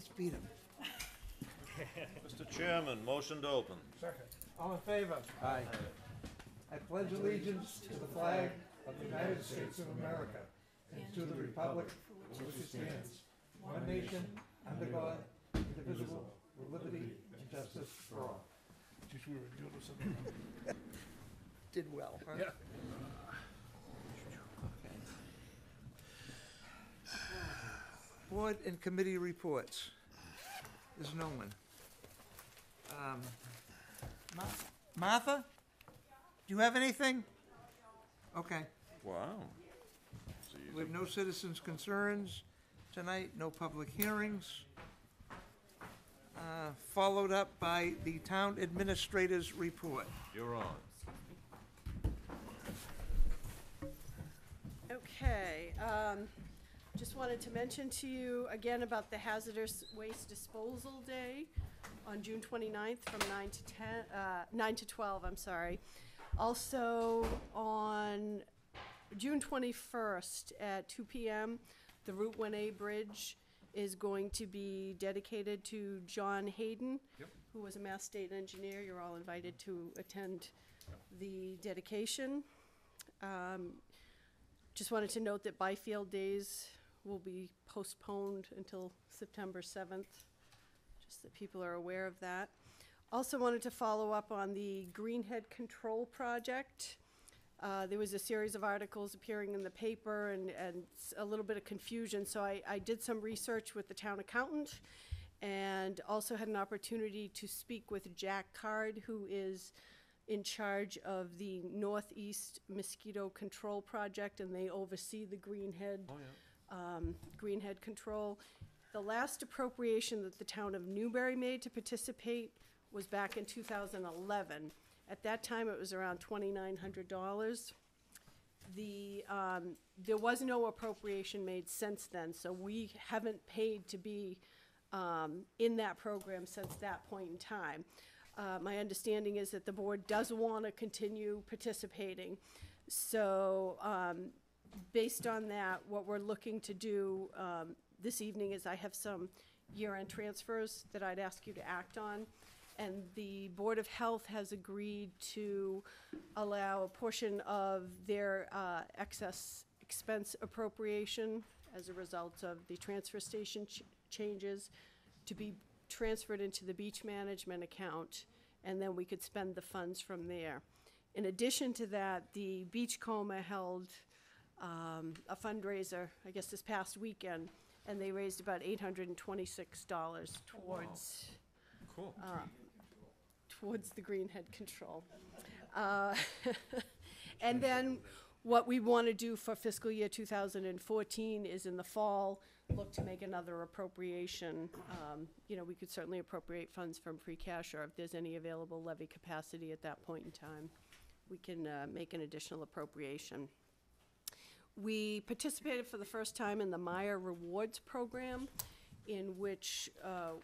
Let's beat him. Mr. Chairman, motion to open. Second. All in favor? Aye. I pledge allegiance to the flag of the United States of America and to the republic for which it stands, one nation, under God, indivisible, with liberty and justice for all. Just we were doing something. Did well, huh? Yeah. Board and committee reports. There's no one. Martha? Do you have anything? Okay. Wow. It's easy. We have no citizens' concerns tonight, no public hearings. Followed up by the town administrator's report. You're on. Okay, just wanted to mention to you again about the Hazardous Waste Disposal Day on June 29th from 9 to 12, I'm sorry. Also, on June 21st at 2 p.m., the Route 1A bridge is going to be dedicated to John Hayden, who was a Mass State engineer. You're all invited to attend the dedication. Just wanted to note that Byfield Days will be postponed until September 7th, just that people are aware of that. Also wanted to follow up on the Greenhead Control Project. There was a series of articles appearing in the paper and a little bit of confusion, so I did some research with the town accountant and also had an opportunity to speak with Jack Card, who is in charge of the Northeast Mosquito Control Project, and they oversee the Greenhead, Greenhead Control. The last appropriation that the town of Newbury made to participate was back in 2011. At that time, it was around $2,900. There was no appropriation made since then, so we haven't paid to be in that program since that point in time. My understanding is that the board does want to continue participating. So based on that, what we're looking to do this evening is I have some year-end transfers that I'd ask you to act on. And the Board of Health has agreed to allow a portion of their excess expense appropriation as a result of the transfer station changes to be transferred into the beach management account, and then we could spend the funds from there. In addition to that, the Beachcomber held a fundraiser, I guess this past weekend, and they raised about $826 towards Cool. Towards the Greenhead Control. And then what we want to do for fiscal year 2014 is in the fall, look to make another appropriation. You know, we could certainly appropriate funds from free cash, or if there's any available levy capacity at that point in time, we can make an additional appropriation. We participated for the first time in the Meyer Rewards program, in which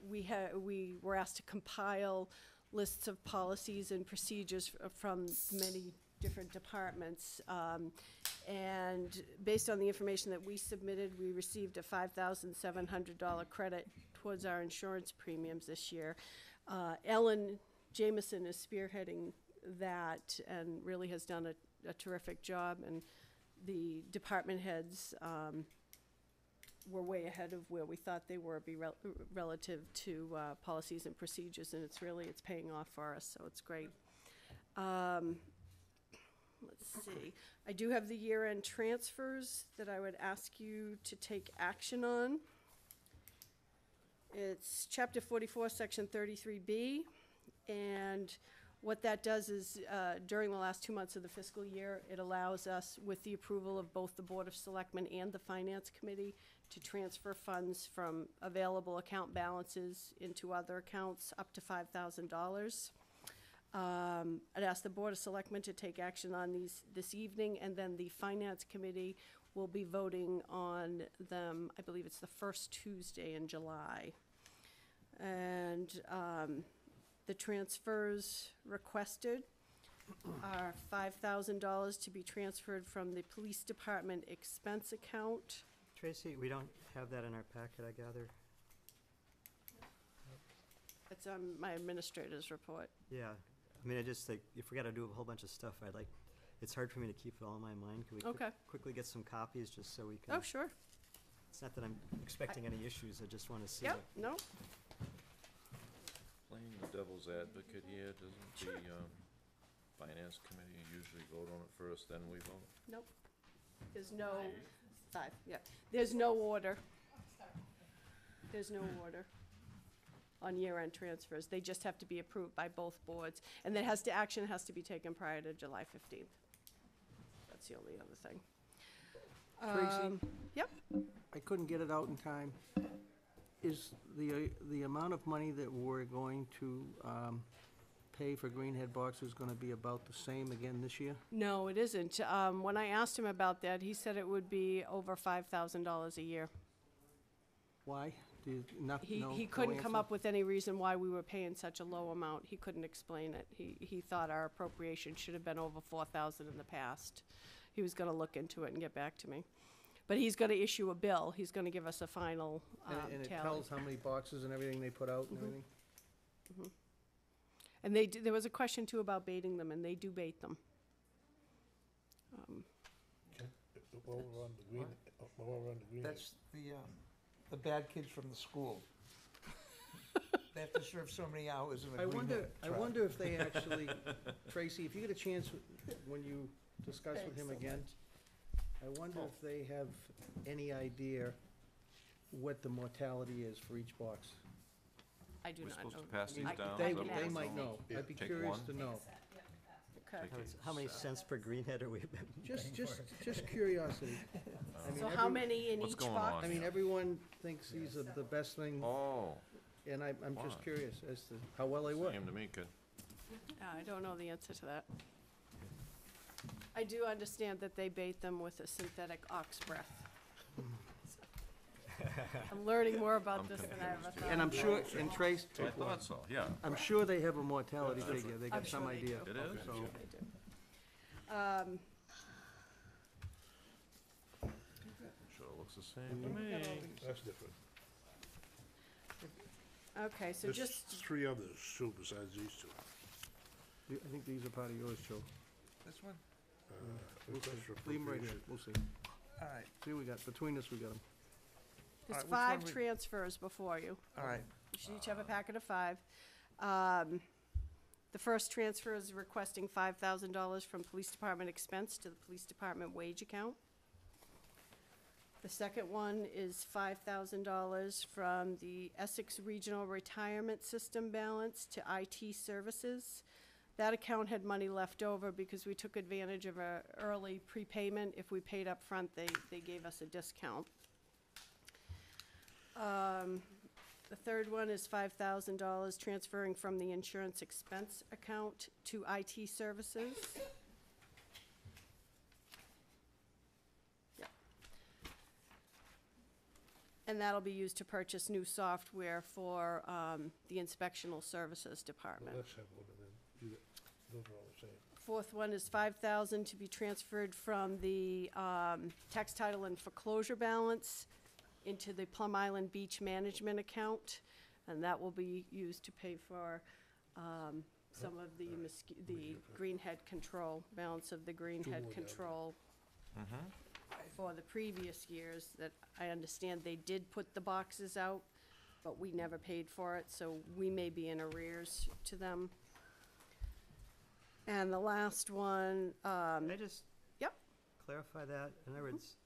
we were asked to compile lists of policies and procedures from many different departments. And based on the information that we submitted, we received a $5,700 credit towards our insurance premiums this year. Ellen Jameson is spearheading that and really has done a terrific job, and the department heads were way ahead of where we thought they were relative to policies and procedures, and it's paying off for us, so it's great. Let's see. I do have the year-end transfers that I would ask you to take action on. It's Chapter 44, Section 33B, and what that does is during the last 2 months of the fiscal year, it allows us, with the approval of both the Board of Selectmen and the Finance Committee, to transfer funds from available account balances into other accounts up to $5,000. I'd ask the Board of Selectmen to take action on these this evening, and then the Finance Committee will be voting on them, I believe it's the first Tuesday in July. And the transfers requested are $5,000 to be transferred from the Police Department expense account. Tracy, we don't have that in our packet, I gather. That's my administrator's report. Yeah, I mean, I just think, if we gotta do a whole bunch of stuff, it's hard for me to keep it all in my mind. Can we Okay. quickly get some copies, just so we can? Oh, sure. It's not that I'm expecting any issues, I just wanna see Yep, it. no, Playing the devil's advocate here, doesn't the, finance committee usually vote on it first, then we vote? nope. There's no, 5, yeah. There's no order. There's no order on year-end transfers. They just have to be approved by both boards. And then action has to be taken prior to July 15th. That's the only other thing. Tracy? Yep. I couldn't get it out in time. Is the amount of money that we're going to pay for greenhead boxes gonna be about the same again this year? No, it isn't. When I asked him about that, he said it would be over $5,000 a year. Why? Do you not know? He no couldn't come answer? up with any reason why we were paying such a low amount. He couldn't explain it. He thought our appropriation should have been over 4,000 in the past. He was gonna look into it and get back to me. But he's gonna issue a bill. He's gonna give us a final And it tally. tells how many boxes and everything they put out and everything? And there was a question too about baiting them, and they do bait them. While we're on the green, That's the bad kids from the school. They have to serve so many hours in a I greenhead truck. wonder if they actually, Tracy, if you get a chance, when you discuss with him Thanks so again, much. I wonder if they have any idea what the mortality is for each box. I do We're not supposed to know. pass these I can- down? I They, can they ask might him. know. Yeah. I'd be Take curious one. to know. Okay. How many cents per greenhead are we? Just curiosity. I mean, So how many in What's each going box? I mean, everyone thinks these are the best thing, Oh, and I'm just Why? curious as to how well they work. same to me, kid. I don't know the answer to that. I do understand that they bait them with a synthetic ox breath. I'm learning more about I'm this than I ever confused, thought. And I'm sure, and Trace, I thought so, yeah. I'm sure they have a mortality figure, they I'm got some sure they idea. do. It is? So, They do. Sure looks the same to me. that's different. Okay, so There's just, 3 others too besides these 2. I think these are part of yours, Joe. This one? We'll see. Request for Leave them right here, appropriation. we'll see. All right, See, we got, between us, we got them. there's All right, which 5 one we- transfers before you. all right. You should each have a packet of 5. The first transfer is requesting $5,000 from police department expense to the police department wage account. The second one is $5,000 from the Essex Regional Retirement System balance to IT services. That account had money left over because we took advantage of a early prepayment. If we paid up front, they gave us a discount. The third one is $5,000 transferring from the insurance expense account to IT services. Yep. And that'll be used to purchase new software for the inspectional services Well, department. let's have one and then do that. Those are all the same. Fourth one is $5,000 to be transferred from the tax title and foreclosure balance into the Plum Island Beach Management account, and that will be used to pay for some of the greenhead control, balance of the greenhead more down. control for the previous years, that I understand they did put the boxes out, but we never paid for it, so we may be in arrears to them. And the last one, Can I just? Yep. Clarify that, in other words,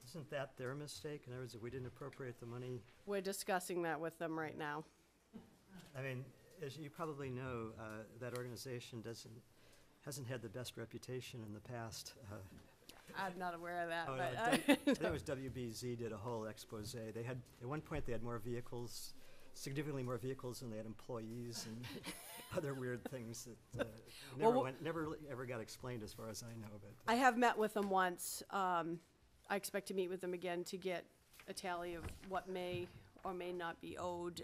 isn't that their mistake? In other words, if we didn't appropriate the money, we're discussing that with them right now. I mean, as you probably know, that organization hasn't had the best reputation in the past. I'm not aware of that, Oh, no, but I think it was WBZ did a whole expose. They had, at one point, they had more vehicles, significantly more vehicles than they had employees and other weird things that never really ever got explained as far as I know. But I have met with them once. I expect to meet with them again to get a tally of what may or may not be owed.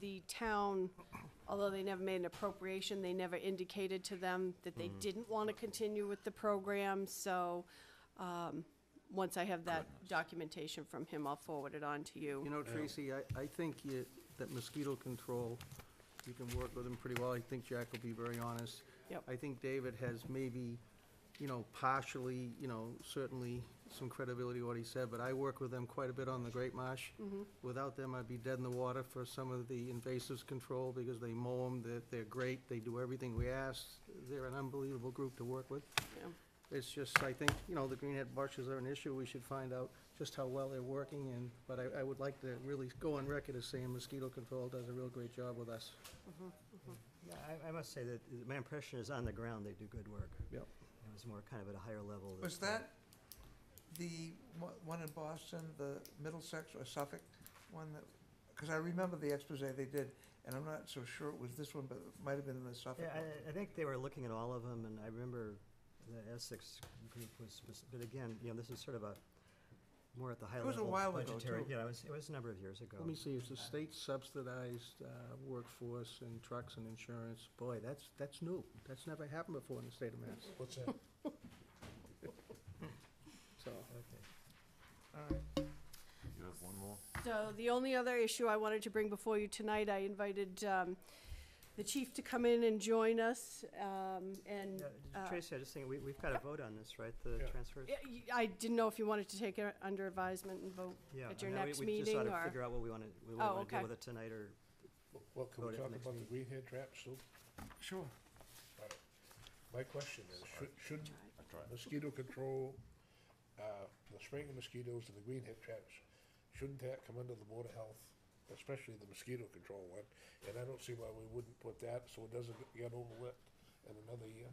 The town, although they never made an appropriation, they never indicated to them that they didn't want to continue with the program, so, once I have that documentation from him, I'll forward it on to you. You know, Tracy, I think that mosquito control, you can work with them pretty well. I think Jack will be very honest. Yep. I think David has maybe, partially, certainly some credibility what he said, but I work with them quite a bit on the Great Marsh. Without them, I'd be dead in the water for some of the invasives control, because they mow them, they're great, they do everything we ask. They're an unbelievable group to work with. Yeah. It's just, I think, the greenhead bushes are an issue. We should find out just how well they're working, but I would like to really go on record as saying mosquito control does a real great job with us. Yeah, I must say that my impression is on the ground, they do good work. Yep. It was more kind of at a higher level. Was that the one in Boston, the Middlesex or Suffolk one that, because I remember the expose they did, and I'm not so sure it was this one, but it might have been the Suffolk Yeah, one. I think they were looking at all of them, and I remember the Essex group was, but again, this is sort of a, more at the high level. It was a while ago, budgetary- too. Yeah, it was a number of years ago. Let me see, it's the state subsidized workforce and trucks and insurance. Boy, that's new. That's never happened before in the state of Mass. What's that? So, Okay. All right. You have one more? So the only other issue I wanted to bring before you tonight, I invited the chief to come in and join us, and Yeah, Tracy, I just think we've got to vote on this, right, the Yeah. transfers? I didn't know if you wanted to take it under advisement and vote Yeah, at your I mean, next we just ought meeting, to or? figure out what we want to Oh, deal okay. with it tonight, or, Well, can Vote we at talk next about the meeting. greenhead traps too? Sure. My question is, should mosquito control, the spraying of mosquitoes and the greenhead traps, shouldn't that come under the Board of Health, especially the mosquito control one? And I don't see why we wouldn't put that so it doesn't get overlooked in another year.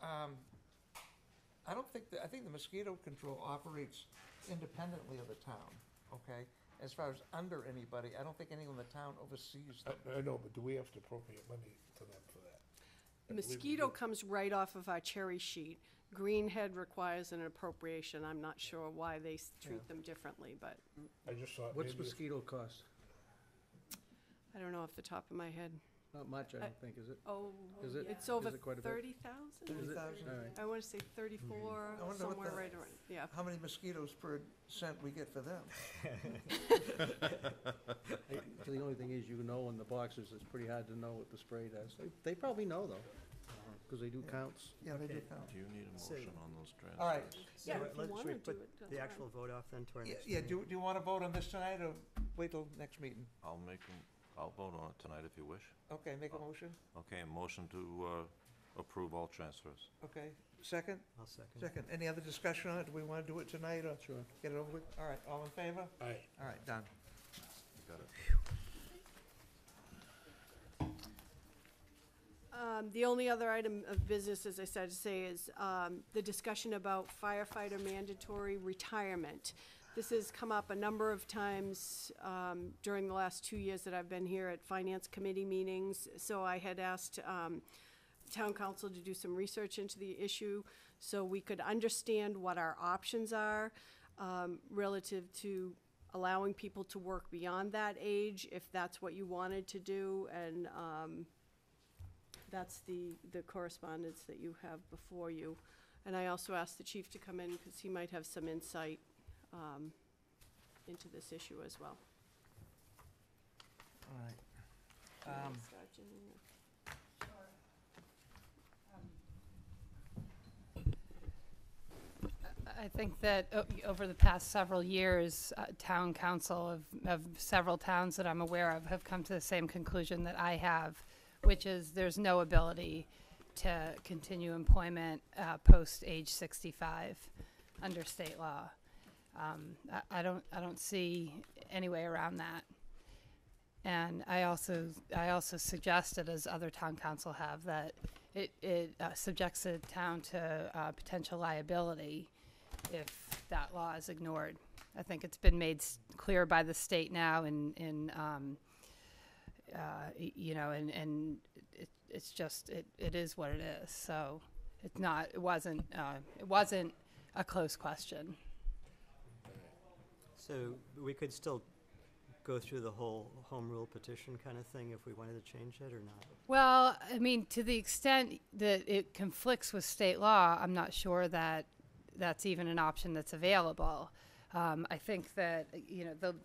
I don't think, I think the mosquito control operates independently of the town, okay? As far as under anybody, I don't think anyone in the town oversees them. I know, but do we have to appropriate money to them for that? I believe we Mosquito do. comes right off of our cherry sheet. Greenhead requires an appropriation. I'm not sure why they treat them differently, but I just thought what's maybe if- mosquito cost? I don't know off the top of my head. Not much, I don't think, is it? Oh, Is it? it's over Is it quite a bit? 30,000? 30,000? All right. I want to say 34, I wonder what somewhere the- right around, yeah. How many mosquitoes per cent we get for them? The only thing is, in the boxes, it's pretty hard to know what the spray does. They probably know, though, because they do counts. Yeah, they do Okay. count. Do you need a So- motion on those transfers? All right. So Yeah, if you should wanna we do put it, that's the fine. actual vote off then to our Yeah, next yeah, meeting? do you want to vote on this tonight, or wait till next meeting? I'll vote on it tonight if you wish. Okay, make a motion? Okay, a motion to approve all transfers. Okay, second? I'll second. Second. Any other discussion on it? Do we want to do it tonight, or Sure. get it over with? All right, all in favor? Aye. All right, done. You got it. The only other item of business, as I said, to say is the discussion about firefighter mandatory retirement. This has come up a number of times during the last 2 years that I've been here at Finance Committee meetings. So I had asked Town Council to do some research into the issue so we could understand what our options are relative to allowing people to work beyond that age, if that's what you wanted to do. And that's the correspondence that you have before you. And I also asked the chief to come in because he might have some insight into this issue as well. All right. I think that over the past several years, town council of several towns that I'm aware of have come to the same conclusion that I have, which is there's no ability to continue employment post age 65 under state law. I don't see any way around that. And I also suggested, as other town council have, that it subjects the town to potential liability if that law is ignored. I think it's been made clear by the state now, and it's just it is what it is. So it's not. It wasn't a close question. So we could still go through the whole home rule petition kind of thing if we wanted to change it or not? Well, I mean, to the extent that it conflicts with state law, I'm not sure that that's even an option that's available. I think that,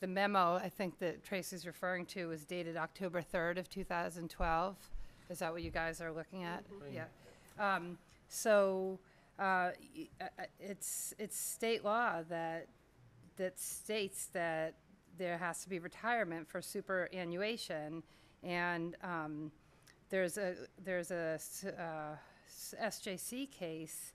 the memo, I think that Tracy's referring to is dated October 3rd of 2012. Is that what you guys are looking at? Yeah. So, it's state law that states that there has to be retirement for superannuation, and there's a SJC case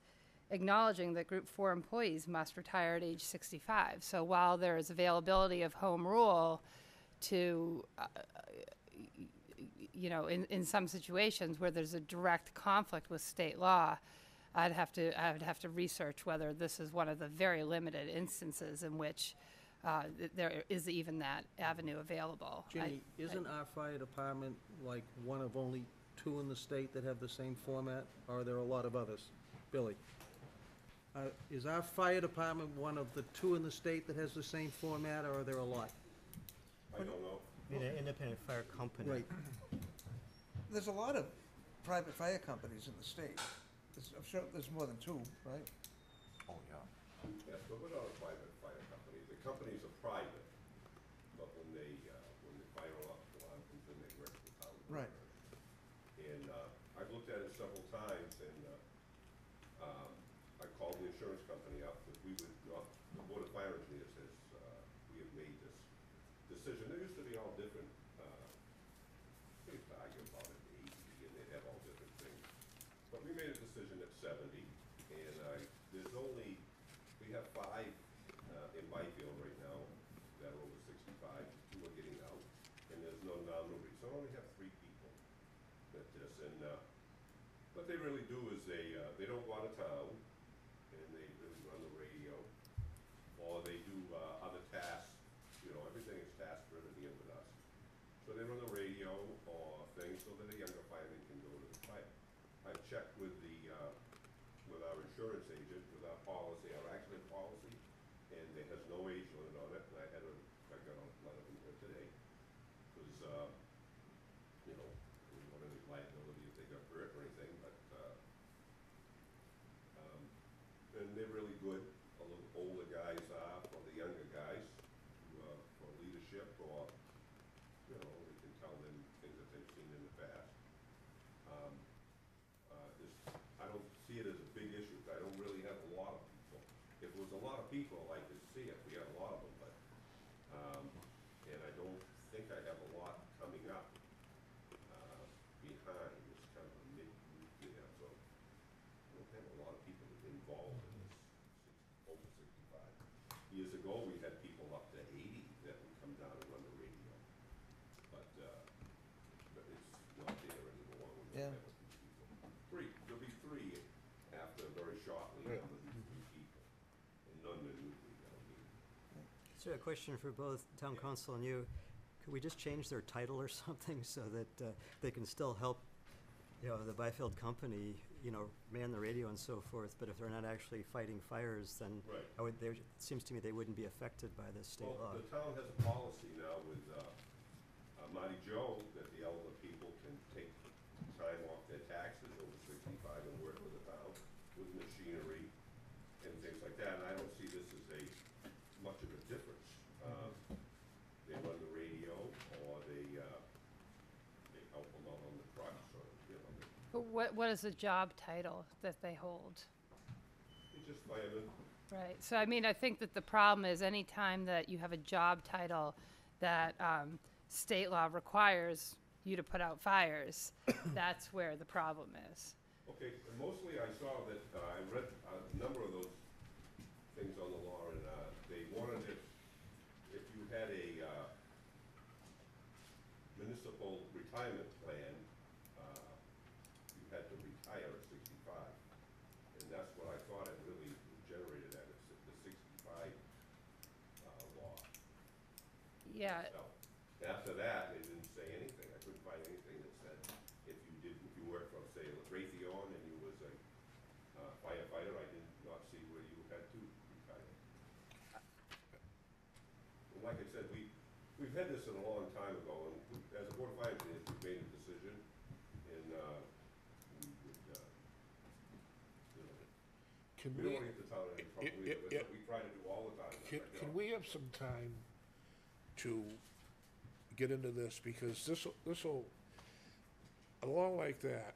acknowledging that Group 4 employees must retire at age 65. So while there is availability of home rule to, in some situations where there's a direct conflict with state law, I would have to research whether this is one of the very limited instances in which there is even that avenue available. Ginny, isn't our fire department like one of only 2 in the state that have the same format, or are there a lot of others? Billy? Is our fire department one of the 2 in the state that has the same format, or are there a lot? I don't know. In an independent fire company. Right. There's a lot of private fire companies in the state. I'm sure there's more than 2, right? Oh, yeah. Yes, but we're not a private fire company. The companies are private, but when they fire off alarms, then they work for the town. Right. And I've looked at it several times, and I called the insurance company up, because we would, the Board of Fire Engineers says, we have made this decision. There used to be all different, they used to argue about it, 80, and they'd have all different things. But we made a decision at 70, and there's only, we have 5 in Byfield right now that are over 65, 2 are getting out, and there's no nominal, so I only have 3 people that this, and what they really do is they don't go out of town, and they really run the radio, or they do other tasks, everything is task driven here with us. So they run the radio or things so that a younger fireman can go to the fire. I've checked with with our insurance agent, with our policy, our accident policy, and there has no age limit on it, and I got a letter from her today, because, we don't want any liability if they got hurt or anything, but, and they're really good, a little older guys are for the younger guys, for leadership, or, we can tell them things that they've seen in the past. I don't see it as a big issue, I don't really have a lot of people. If it was a lot of people, I could see it, we have a lot of them, but, and I don't think I have a lot coming up, behind, it's kind of a mid-group there, so I don't have a lot of people involved in this, over 65. Years ago, we had people up to 80 that would come down and run the radio, but it's not there anymore. We don't Yeah. have a few people. There'll be 3 after very shortly, Yeah. there'll be 3 people, and none that usually don't need. So a question for both town council and you. Could we just change their title or something so that they can still help, the Byfield company, man the radio and so forth, but if they're not actually fighting fires, then Right. it seems to me they wouldn't be affected by this state law. Well, the town has a policy now with Marty Joe, that the elder people can take time off their taxes over 65 and work with the town with machinery and things like that, and I don't see this as much of a difference. They run the radio, or they help them out on the trucks, or, But what is the job title that they hold? it's just firemen. Right, so I mean, I think that the problem is any time that you have a job title that state law requires you to put out fires, that's where the problem is. Okay, and mostly I saw that, I read a number of those things on the law, and they wanted it, if you had a municipal retirement plan, you had to retire at 65. And that's what I thought it really generated at, the 65 law. Yeah, itself. After that, they didn't say anything. I couldn't find anything that said if you worked from, say, Raytheon and you was a firefighter, I did not see where you had to retire. And like I said, we've had this a long time ago, and as a board of fire engineers, we made a decision, and we would, Can we don't want to get the town in any trouble either, yeah. but we try to do all the time. Can we have some time to get into this, because this'll, a law like that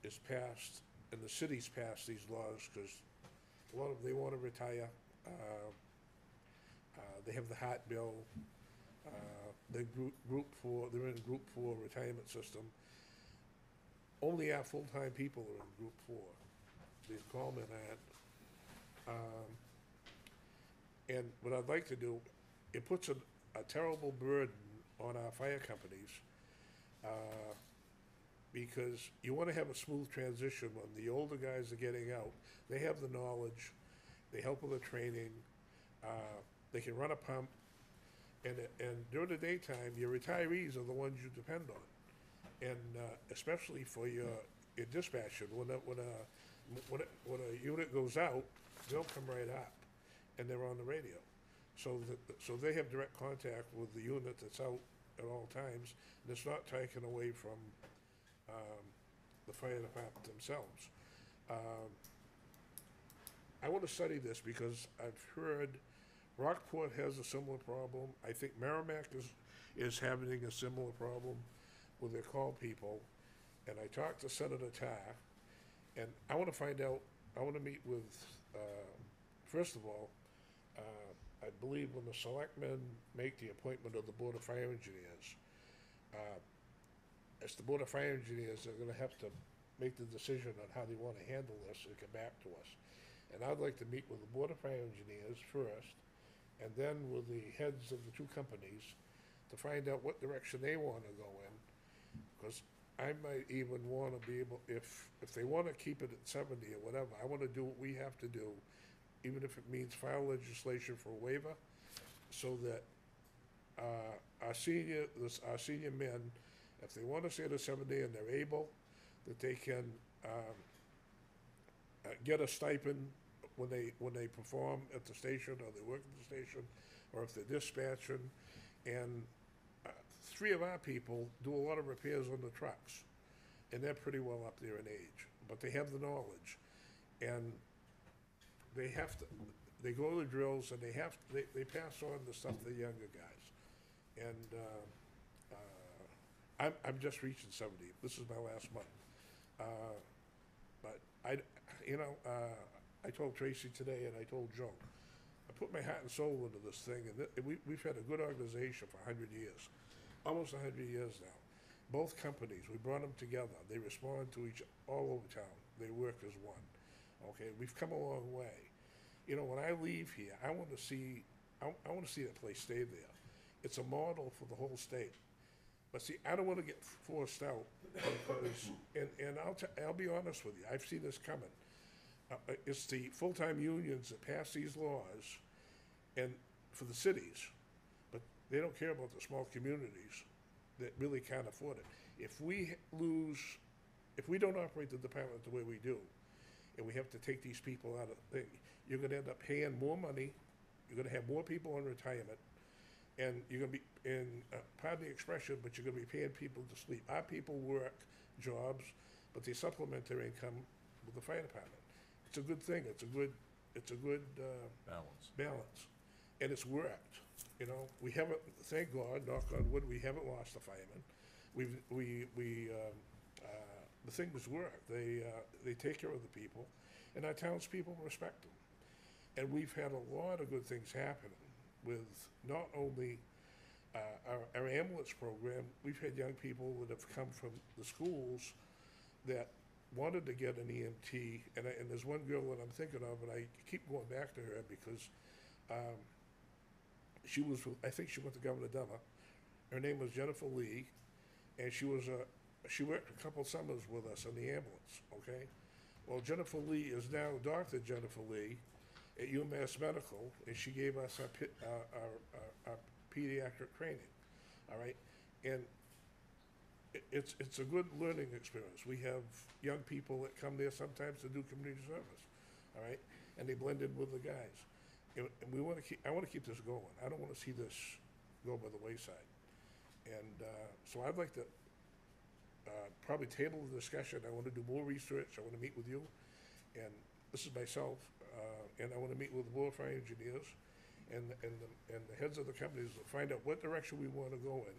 is passed, and the city's passed these laws, because a lot of, they wanna retire, they have the Hart bill, they're they're in group 4 retirement system. Only our full-time people are in group 4, these callmen aren't. And what I'd like to do, it puts a terrible burden on our fire companies, because you wanna have a smooth transition when the older guys are getting out. They have the knowledge, they help with the training, they can run a pump, and during the daytime, your retirees are the ones you depend on. And especially for your dispatcher, when a unit goes out, they'll come right up, and they're on the radio. So they have direct contact with the unit that's out at all times, and it's not taken away from the fire department themselves. I want to study this because I've heard Rockport has a similar problem. I think Merrimack is having a similar problem with their call people. And I talked to Senator Tarr, and I want to find out, I want to meet with, first of all, I believe when the selectmen make the appointment of the Board of Fire Engineers, as the Board of Fire Engineers, they're gonna have to make the decision on how they wanna handle this and come back to us. And I'd like to meet with the Board of Fire Engineers first, and then with the heads of the two companies to find out what direction they wanna go in. Because I might even wanna be able, if they wanna keep it at 70 or whatever, I wanna do what we have to do, even if it means file legislation for a waiver, so that our senior men, if they wanna stay to 70 and they're able, that they can get a stipend when they perform at the station, or they work at the station, or if they're dispatching. And 3 of our people do a lot of repairs on the trucks, and they're pretty well up there in age, but they have the knowledge. And they have to, they go to the drills, and they pass on the stuff to the younger guys. And I'm just reaching 70. This is my last month. But I told Tracy today, and I told Joe, I put my heart and soul into this thing, and we've had a good organization for 100 years, almost 100 years now. Both companies, we brought them together. They respond to all over town. They work as one. Okay, we've come a long way. You know, when I leave here, I want to see that place stay there. It's a model for the whole state. But see, I don't want to get forced out, because, and I'll be honest with you, I've seen this coming. It's the full-time unions that pass these laws, and for the cities, but they don't care about the small communities that really can't afford it. If we don't operate the department the way we do, and we have to take these people out of the thing, you're gonna end up paying more money, you're gonna have more people in retirement, and you're gonna be, pardon the expression, but you're gonna be paying people to sleep. Our people work jobs, but they supplement their income with the fire department. It's a good thing, it's a good balance, and it's worked. You know, we haven't, thank God, knock on wood, we haven't lost a fireman. The thing has worked. They take care of the people, and our townspeople respect them. And we've had a lot of good things happening with not only our ambulance program. We've had young people that have come from the schools that wanted to get an EMT, and there's one girl that I'm thinking of, and I keep going back to her because I think she went to Governor Dummer. Her name was Jennifer Lee, and she worked a couple summers with us on the ambulance, okay? Well, Jennifer Lee is now Dr. Jennifer Lee at UMass Medical, and she gave us our pediatric training, all right? And it's a good learning experience. We have young people that come there sometimes to do community service, all right? And they blend in with the guys. And I want to keep this going. I don't want to see this go by the wayside. And so I'd like to probably table the discussion. I want to do more research. I want to meet with you. And this is myself. And I want to meet with the Board of Fire Engineers. and the heads of the companies will find out what direction we wanna go in.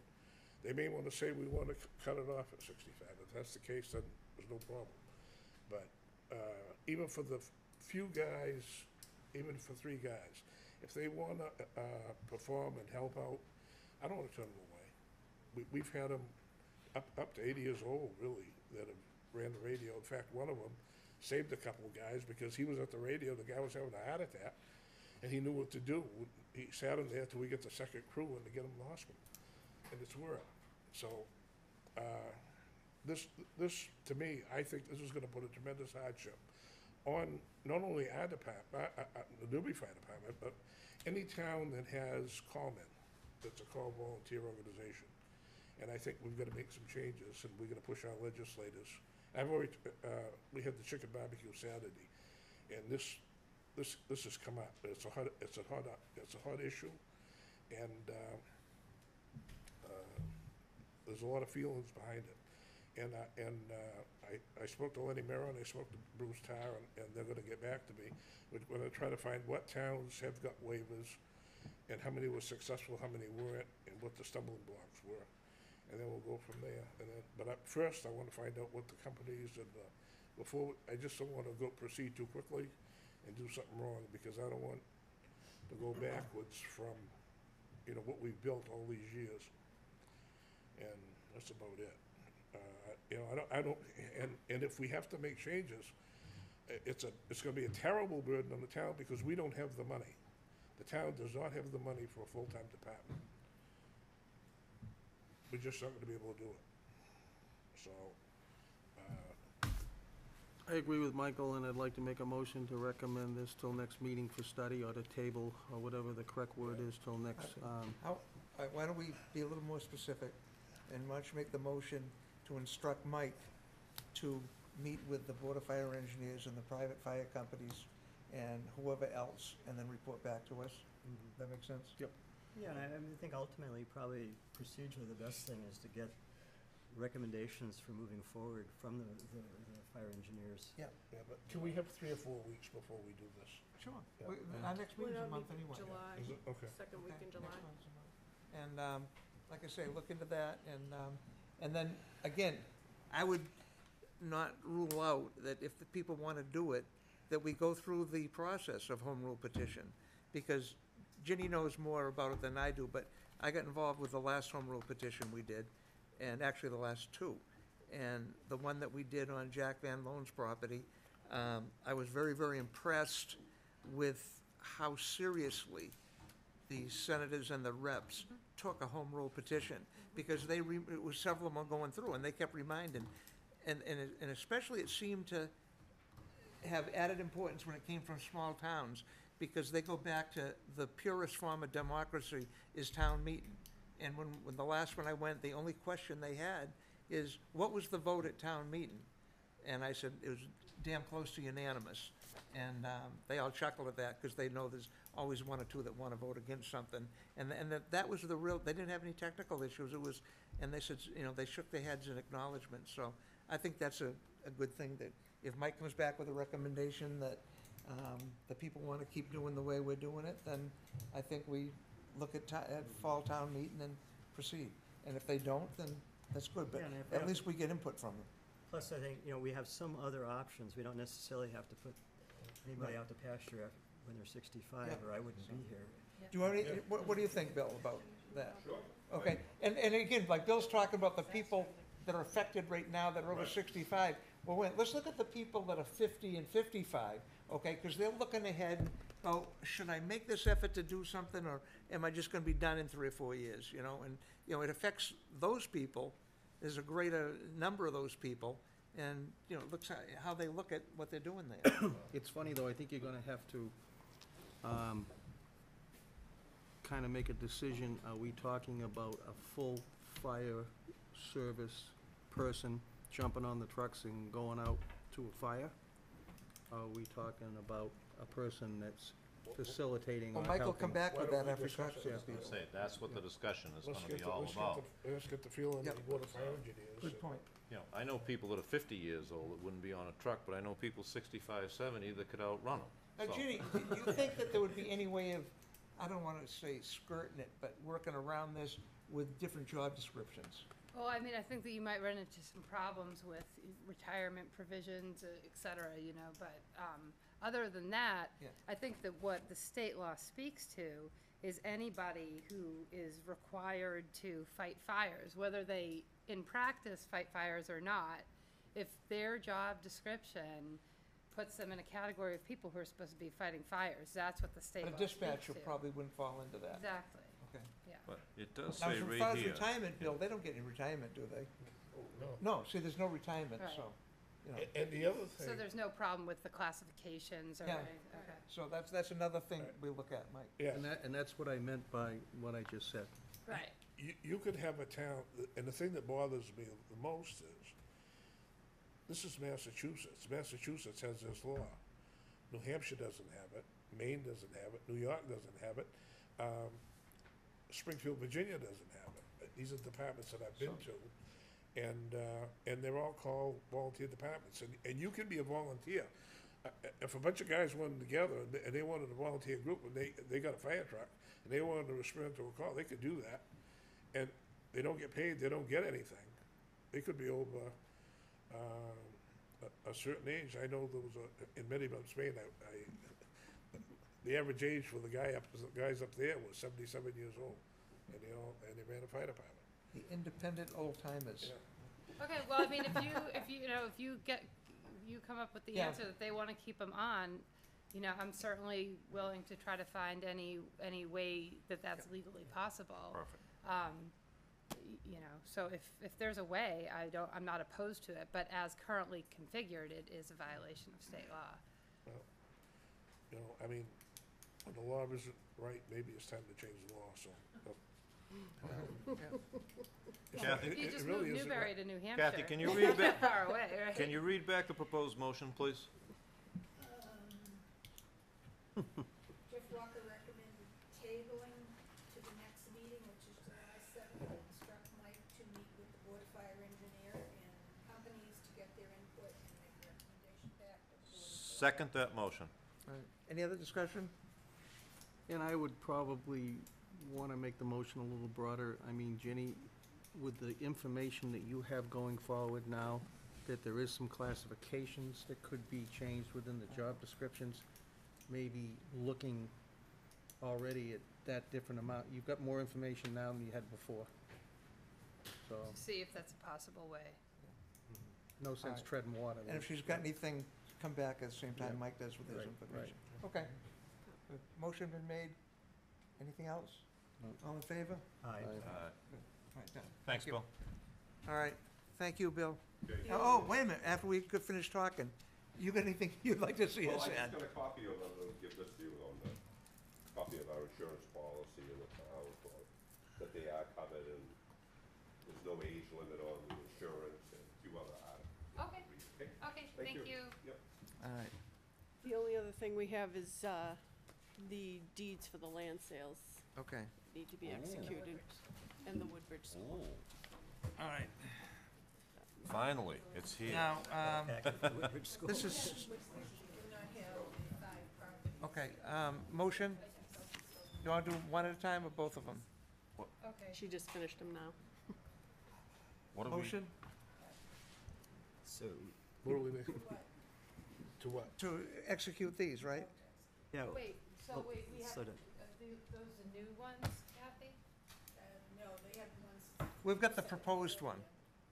They may wanna say we wanna cut it off at 65. If that's the case, then there's no problem. But, even for the few guys, even for 3 guys, if they wanna, perform and help out, I don't wanna turn them away. We've had them up to 80 years old, really, that have ran the radio. In fact, one of them saved a couple of guys because he was at the radio, the guy was having a heart attack, and he knew what to do. He sat him there till we get the second crew in to get him to the hospital, and it's worked. So, this, to me, I think this is gonna put a tremendous hardship on not only our department, the Newbury Fire Department, but any town that has callmen, that's a call volunteer organization. And I think we've gotta make some changes, and we're gonna push our legislators. I've already, we had the chicken barbecue Saturday, and this has come up. It's a hot issue, and, there's a lot of feelings behind it. And I spoke to Lenny Merrill, and I spoke to Bruce Tarr, and they're gonna get back to me. We're gonna try to find what towns have got waivers, and how many were successful, how many weren't, and what the stumbling blocks were. And then we'll go from there. And then, but first, I wanna find out what the companies and, before, I just don't wanna proceed too quickly and do something wrong, because I don't want to go backwards from, what we've built all these years. And that's about it. I don't, and if we have to make changes, it's gonna be a terrible burden on the town, because we don't have the money. The town does not have the money for a full-time department. We're just not gonna be able to do it. So, I agree with Michael, and I'd like to make a motion to recommend this till next meeting for study, or to table, or whatever the correct word is, till next, Why don't we be a little more specific, and why don't you make the motion to instruct Mike to meet with the Board of Fire Engineers and the private fire companies and whoever else, and then report back to us? That make sense? Yep. Yeah, and I think ultimately, probably procedurally, the best thing is to get recommendations for moving forward from the fire engineers. Yeah. yeah, but can we have 3 or 4 weeks before we do this? Sure. Yeah. Our next meeting's a month We're anyway. July, Is it? Okay. second week Okay, in July. next one's a month. And, like I say, look into that, and then, again, I would not rule out that if the people wanna do it, that we go through the process of home rule petition, because Ginny knows more about it than I do, but I got involved with the last home rule petition we did, and actually the last 2. And the one that we did on Jack Van Loan's property, I was very, very impressed with how seriously the senators and the reps took a home rule petition, because it was several of them going through, and they kept reminding, and especially it seemed to have added importance when it came from small towns, because they go back to the purest form of democracy is town meeting. And when the last one I went, the only question they had is, what was the vote at town meeting? And I said, it was damn close to unanimous. And they all chuckled at that, because they know there's always 1 or 2 that want to vote against something. And that was the real, they didn't have any technical issues. It was, and they said, they shook their heads in acknowledgement. So I think that's a good thing, that if Mike comes back with a recommendation that the people want to keep doing the way we're doing it, then I think we look at fall town meeting and proceed. And if they don't, then that's good, but Yeah, and if at they- least we get input from them. Plus, I think, we have some other options. We don't necessarily have to put anybody out to pasture when they're 65, Yeah. or I wouldn't be here. Do you want any, what do you think, Bill, about that? Sure. Okay, and again, like Bill's talking about the people that are affected right now that are over Right. 65. Well, wait, let's look at the people that are 50 and 55, okay? Because they're looking ahead, oh, should I make this effort to do something, or am I just gonna be done in 3 or 4 years, And, it affects those people. There's a greater number of those people, and, it looks at how they look at what they're doing there. It's funny, though, I think you're gonna have to, kind of make a decision. Are we talking about a full fire service person jumping on the trucks and going out to a fire? Are we talking about a person that's facilitating or Well, helping? Mike will come back with Why that don't we after he discuss talks it? to the Yeah. people. Say, that's what the discussion is Let's gonna get be the, all about. let's get the feeling of Yep. the Board of Fire Engineers. Good point. I know people that are 50 years old that wouldn't be on a truck, but I know people 65, 70 that could outrun them. Now, Ginny, do you think that there would be any way of I don't wanna say skirting it, but working around this with different job descriptions. Well, I mean, I think that you might run into some problems with retirement provisions, et cetera, you know, but, other than that, Yeah. I think that what the state law speaks to is anybody who is required to fight fires, whether they in practice fight fires or not, if their job description puts them in a category of people who are supposed to be fighting fires, that's what the state law But a speaks to. dispatcher probably wouldn't fall into that. Exactly, Okay. yeah. But it does Now, say as far right as here, retirement, Bill, they don't get any retirement, do they? No. No, see, there's no retirement, Right. so, you know. And the other So thing, there's no problem with the classifications or Yeah. anything, okay. So that's another thing we look at, Mike. yeah, And that's what I meant by what I just said. Right. you could have a town, and the thing that bothers me the most is, this is Massachusetts. Massachusetts has this law. New Hampshire doesn't have it, Maine doesn't have it, New York doesn't have it, Springfield, Virginia doesn't have it. These are departments that I've been to, and they're all called volunteer departments, and you can be a volunteer. If a bunch of guys wanted together, and they wanted a volunteer group, and they got a fire truck, and they wanted to respond to a call, they could do that. And they don't get paid, they don't get anything. They could be over a certain age. I know there was in Medibub, Spain, the average age for the guys up there was 77 years old, and they ran a fire department. The independent old timers. Yeah. Okay, well, I mean, if you come up with the Yeah. answer that they wanna keep them on, you know, I'm certainly willing to try to find any way that that's legally possible. perfect. You know, so if there's a way, I'm not opposed to it, but as currently configured, it is a violation of state law. You know, I mean, when the law isn't right, maybe it's time to change the law, so. Kathy? You just moved Newbury to New Hampshire. Kathy, can you read That back, far away, right? can you read back the proposed motion, please? Jeff Walker recommended tabling to the next meeting, which is July 7th, and instruct Mike to meet with the Board of Fire Engineer and companies to get their input and make a recommendation back to the Board of Selectmen. Second that motion. All right. Any other discussion? And I would probably want to make the motion a little broader. I mean, Jenny, with the information that you have going forward now, that there is some classifications that could be changed within the job descriptions, maybe looking already at that different amount. You've got more information now than you had before. So, See if that's a possible way. no sense Alright. treading water. And if she's got anything, come back at the same time Yeah. Mike does with his Right, information. Okay. Motion been made. Anything else? No. All in favor? Aye. All right, done. Thanks, you. Bill. All right, thank you, Bill. Okay. Oh, wait a minute, after we could finish talking, you got anything you'd like to see Well, us I add? just got a copy of, I'm gonna give this to you on the, copy of our insurance policy in the town, that they are covered, and there's no age limit on the insurance, and a few other items. Okay. Okay? Okay, thank you. Yep. All right, The only other thing we have is, the deeds for the land sales okay. need to be executed, and the Woodbridge School. All right. Finally, it's here. Now, Back at the Woodbridge School. this is, Do not have the 5 properties. okay, motion? You wanna do one at a time or both of them? Okay. She just finished them now. What do we, Motion So, What are we making? To what? to execute these, right? yeah, Wait, so Well, wait, we have, so to- those the new ones, Kathy? No, they have the ones. We've got the proposed one.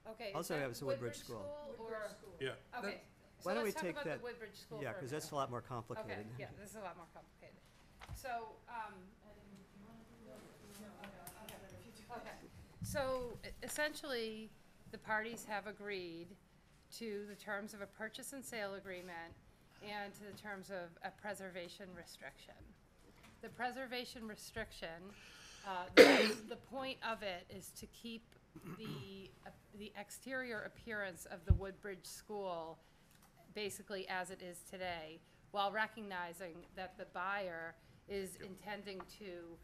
Okay. is Also that have is the Woodbridge School. Or, Woodbridge School. Yeah. okay, so Why don't we let's talk take about that- the Woodbridge School for yeah, a because minute. that's a lot more Okay, complicated. yeah, this is a lot more complicated. So, okay, so essentially, the parties have agreed to the terms of a purchase and sale agreement and to the terms of a preservation restriction. The preservation restriction, the point of it is to keep the exterior appearance of the Woodbridge School basically as it is today, while recognizing that the buyer is intending to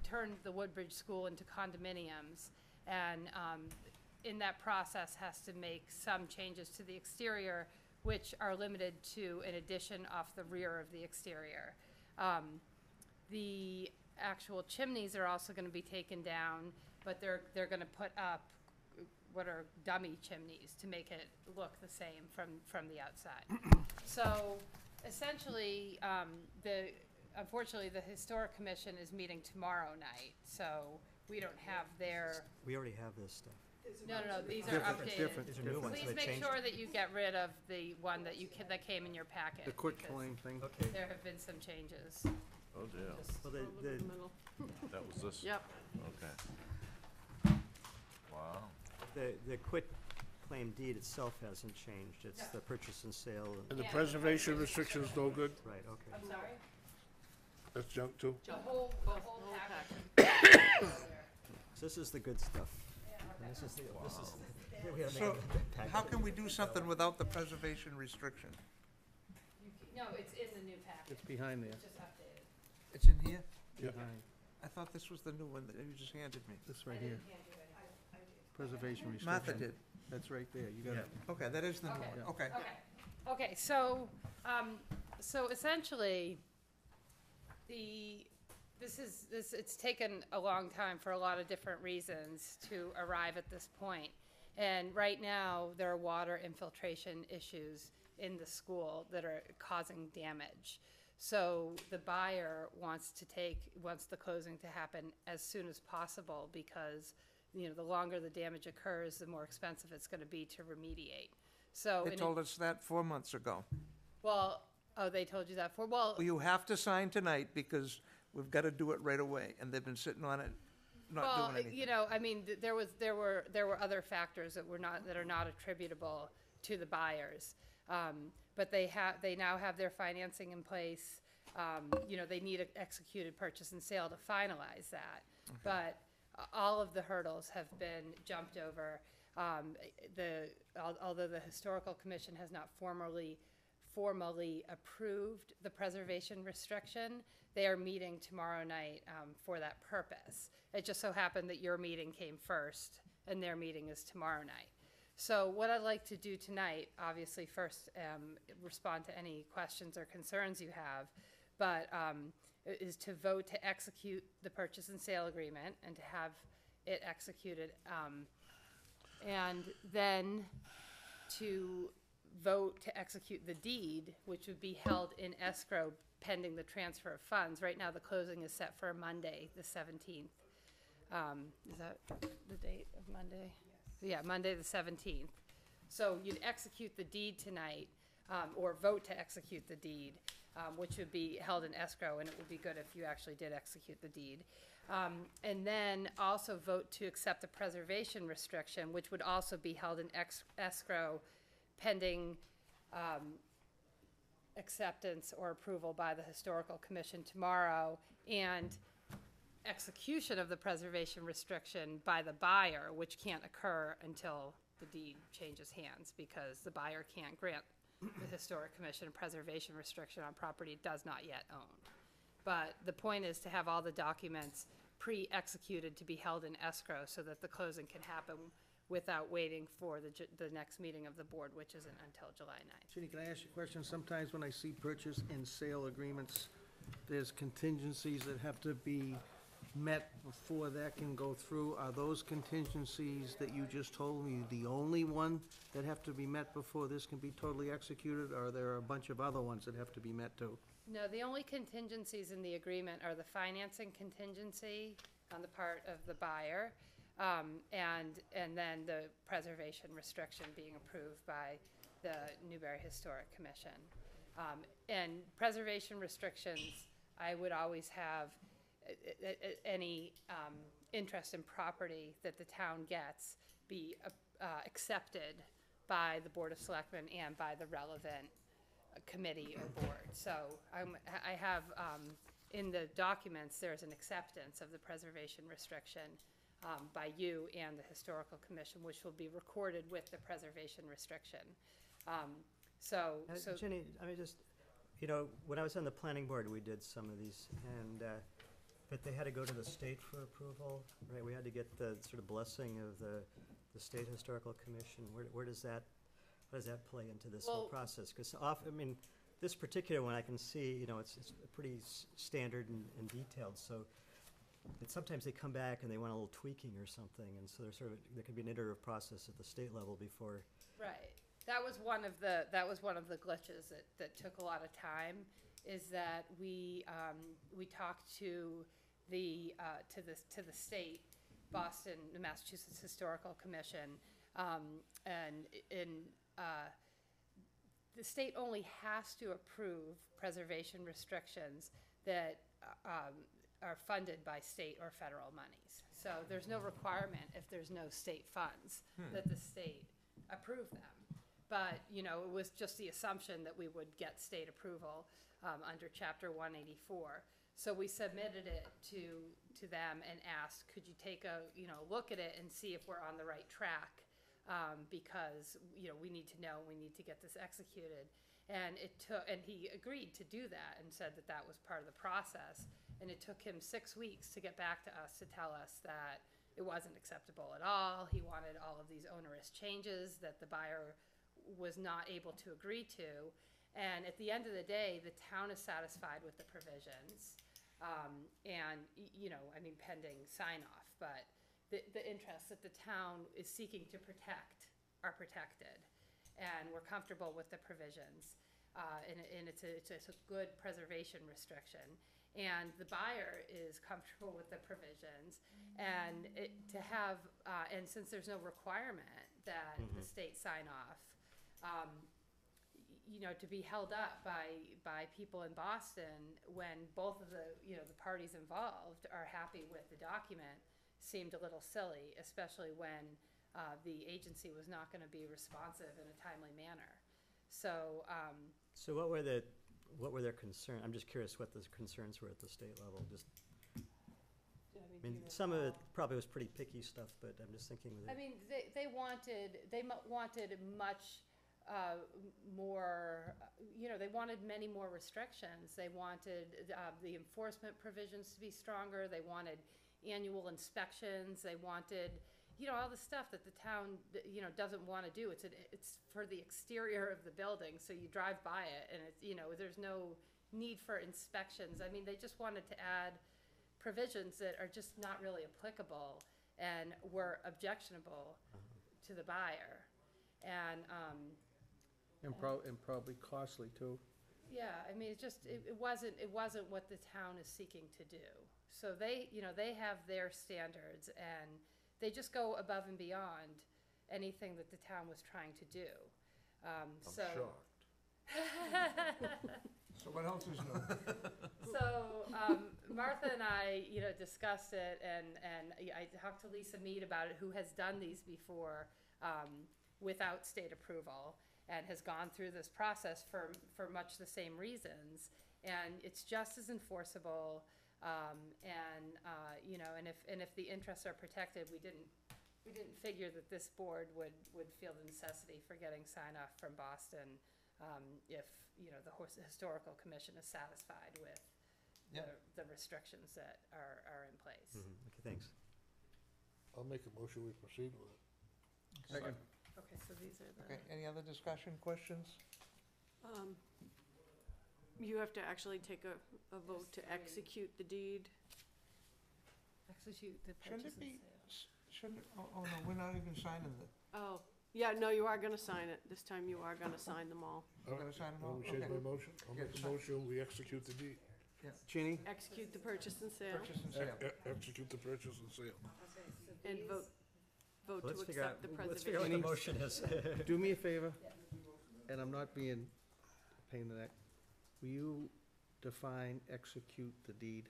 turn the Woodbridge School into condominiums, and in that process has to make some changes to the exterior, which are limited to an addition off the rear of the exterior. the actual chimneys are also gonna be taken down, but they're gonna put up what are dummy chimneys to make it look the same from the outside. So essentially, unfortunately, the Historic Commission is meeting tomorrow night, so we don't have their, We already have this stuff. no, these are Different, updated. different, These are new ones, so Please they make changed. sure that you get rid of the one that that came in your packet. The quick because claim thing. Okay. There have been some changes. Oh dear, Just Well, Scroll to the middle. that was this? Yep. Okay. Wow. The quit claim deed itself hasn't changed. It's the purchase and sale. And the Yeah. preservation restrictions no good? Right, okay. I'm sorry? That's junk too? The whole packet. package. So this is the good stuff. And this is the, here we have So, a packet. how can we do something without the preservation restriction? No, it's in the new package, It's behind there. it's just updated. It's in here? Yeah. Behind. I thought this was the new one that you just handed me. This right here. Preservation restriction. Martha did. That's right there. You got it. Okay, that is the new Okay. one, okay. Okay, so, so essentially, it's taken a long time for a lot of different reasons to arrive at this point. And right now, there are water infiltration issues in the school that are causing damage. So the buyer wants the closing to happen as soon as possible because, the longer the damage occurs, the more expensive it's gonna be to remediate. So, They told us that 4 months ago. well, oh, they told you that well, Well, you have to sign tonight because we've got to do it right away, and they've been sitting on it, not doing anything. I mean, there were other factors that are not attributable to the buyers. But they now have their financing in place. They need an executed purchase and sale to finalize that. Okay. But all of the hurdles have been jumped over. Although the Historical Commission has not formally approved the preservation restriction, they are meeting tomorrow night for that purpose. It just so happened that your meeting came first, and their meeting is tomorrow night. So what I'd like to do tonight, obviously first respond to any questions or concerns you have, but is to vote to execute the purchase and sale agreement and to have it executed, and then to vote to execute the deed, which would be held in escrow pending the transfer of funds. Right now, the closing is set for Monday, the 17th. Is that the date of Monday? Yeah, Monday the 17th. So you'd execute the deed tonight, or vote to execute the deed, which would be held in escrow, and it would be good if you actually did execute the deed. And then also vote to accept the preservation restriction, which would also be held in escrow pending acceptance or approval by the Historical Commission tomorrow, and execution of the preservation restriction by the buyer, which can't occur until the deed changes hands, because the buyer can't grant the Historic Commission a preservation restriction on property it does not yet own. But the point is to have all the documents pre-executed to be held in escrow so that the closing can happen without waiting for the next meeting of the board, which isn't until July 9th. Ginny, can I ask you a question? Sometimes when I see purchase and sale agreements, there's contingencies that have to be met before that can go through. Are those contingencies that you just told me the only one that have to be met before this can be totally executed, or are there a bunch of other ones that have to be met too? No, the only contingencies in the agreement are the financing contingency on the part of the buyer, and then the preservation restriction being approved by the Newbury Historic Commission. And preservation restrictions, I would always have any interest in property that the town gets be accepted by the Board of Selectmen and by the relevant committee or board. So I have, in the documents, there's an acceptance of the preservation restriction by you and the Historical Commission, which will be recorded with the preservation restriction. Jenny, I mean, just, when I was on the planning board, we did some of these, and, but they had to go to the state for approval, right? We had to get the sort of blessing of the State Historical Commission. How does that play into this whole process? Because this particular one, I can see, you know, it's pretty standard and detailed, so sometimes they come back and they want a little tweaking or something, and so there could be an iterative process at the state level before. Right. That was one of the glitches that took a lot of time, is that we talked to the state, Boston, the Massachusetts Historical Commission, and the state only has to approve preservation restrictions that are funded by state or federal monies. So there's no requirement, if there's no state funds, that the state approve them. But, you know, it was just the assumption that we would get state approval under Chapter 184. So we submitted it to them and asked, could you take a, you know, look at it and see if we're on the right track? Because, you know, we need to know, we need to get this executed. And he agreed to do that and said that that was part of the process. And it took him 6 weeks to get back to us to tell us that it wasn't acceptable at all. He wanted all of these onerous changes that the buyer was not able to agree to. And at the end of the day, the town is satisfied with the provisions. And, you know, I mean, pending sign off, but the interests that the town is seeking to protect are protected. And we're comfortable with the provisions. And it's a good preservation restriction. And the buyer is comfortable with the provisions. And and since there's no requirement that the state sign off, you know, to be held up by people in Boston when both of the parties involved are happy with the document seemed a little silly, especially when the agency was not going to be responsive in a timely manner. So what were their concerns? I'm just curious what the concerns were at the state level. I mean, some of it probably was pretty picky stuff, but I'm just thinking. I mean, they wanted much more. You know, they wanted many more restrictions. They wanted the enforcement provisions to be stronger. They wanted annual inspections. They wanted, you know, all the stuff that the town, you know, doesn't want to do. It's for the exterior of the building, so you drive by it, and it's, you know, there's no need for inspections. I mean, they just wanted to add provisions that are just not really applicable and were objectionable to the buyer, and probably costly too. yeah, I mean, it wasn't what the town is seeking to do. So they have their standards, and they just go above and beyond anything that the town was trying to do. I'm shocked. So what else is new? So Martha and I, you know, discussed it, and I talked to Lisa Mead about it, who has done these before without state approval, and has gone through this process for much the same reasons, and it's just as enforceable. You know, and if the interests are protected, we didn't figure that this board would feel the necessity for getting sign off from Boston if, you know, the historical commission is satisfied with the restrictions that are in place. Okay, thanks. I'll make a motion, we proceed with it. Second. Okay, so these are the. Okay, any other discussion, questions? You have to actually take a vote to execute the deed. Execute the Shouldn't purchase it and be, sale. oh no, we're not even signing it. Oh, yeah, no, you are gonna sign it. This time you are gonna sign them all. We're gonna sign them all? Want me to change Okay. my motion? I'll make a motion, we execute the deed. Ginny? Execute the purchase and sale, Purchase and sale. Execute the purchase and sale. Okay, so and these- vote Let's to figure out, accept the let's figure out what the preservation. motion is. Do me a favor, and I'm not being a pain in the neck. Will you define execute the deed?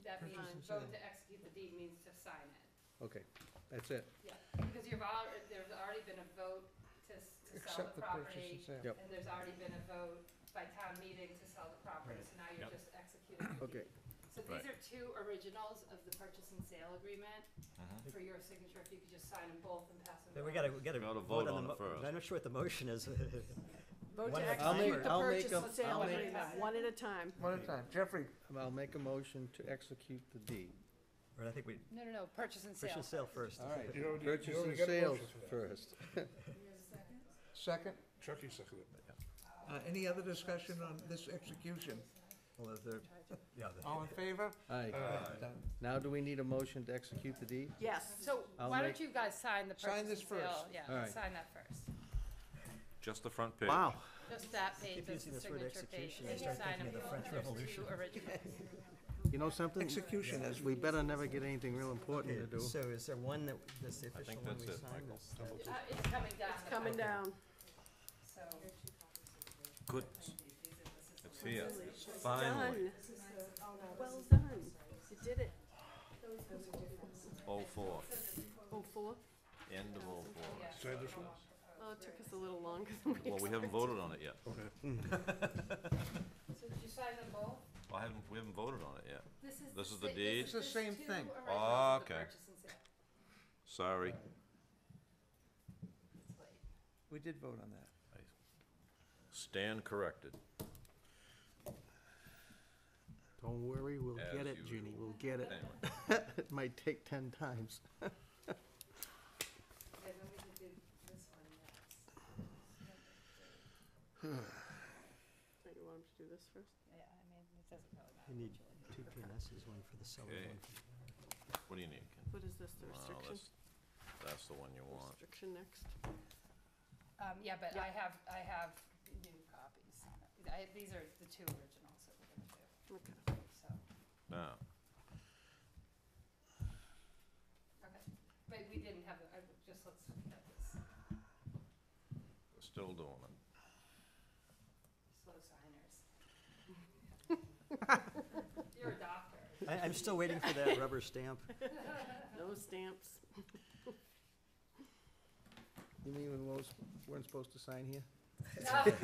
That means Purchase and vote sale. to execute the deed means to sign it. Okay, that's it. Yeah, because there's already been a vote to sell Accept the the purchase property, and sale. Yep. and there's already been a vote by town meeting to sell the property, so now you're just executing the deed. Okay, So these are two originals of the purchase and sale agreement for your signature, if you could just sign them both and pass them But around. we gotta Gotta vote vote on on the it first. I'm not sure what the motion is. Vote One to at a time. execute the I'll make purchase a- and sale I'll make- agreement, one at a time. One at a time. Jeffrey, I'll make a motion to execute the deed. Or I think we, No, purchase and sale. purchase sale first. All right, You already- purchase you already and got a sales motion for that. first. second? Chucky seconded it. Any other discussion on this execution? Well, they're, yeah, All in favor? Aye. Done. Now, do we need a motion to execute the deed? Yes. So I'll why make- don't you guys sign the Sign purchase this and sale? first. Yeah, All right. sign that first. Just the front page. Wow. Just that page, keep that's using the this word signature page. execution, And I you start sign thinking of them the both. French There's Revolution. two originals. You know something? Execution is, We better never get anything real important to Okay, do. so is there one that's the I official think one that's we it, signed? Michael. It's coming down. It's coming down. So, Good. It's here. Finally. Done. Well done. You did it. 04. 04? End of 04. Sign this one? Well, it took us a little longer than we Well, we haven't voted on it yet. Okay. so did you sign them both? Well, we haven't voted on it yet. This is the sa- deed? It's the same two thing. originals Oh, of the okay. purchase and sale. Sorry. It's late. We did vote on that. Stand corrected. Don't worry, we'll As get it, usual. Ginny, we'll get it. Anyway. It might take 10 times. Okay, then we could do this one next. Wait, you want him to do this first? Yeah, I mean, it doesn't really matter. You need which one. two PNSs, one for the seller, Okay. one for What do you need, Ken? What is this, the Wow, restriction? that's the one you want. Restriction next. Yeah, but I have new copies. These are the two originals that we're gonna do, Okay. so, Now, okay. But we didn't have, just let's get this, we're still doing it. slow signers. You're a doctor. I'm still waiting for that rubber stamp. No stamps. You mean we weren't supposed to sign here? No, please.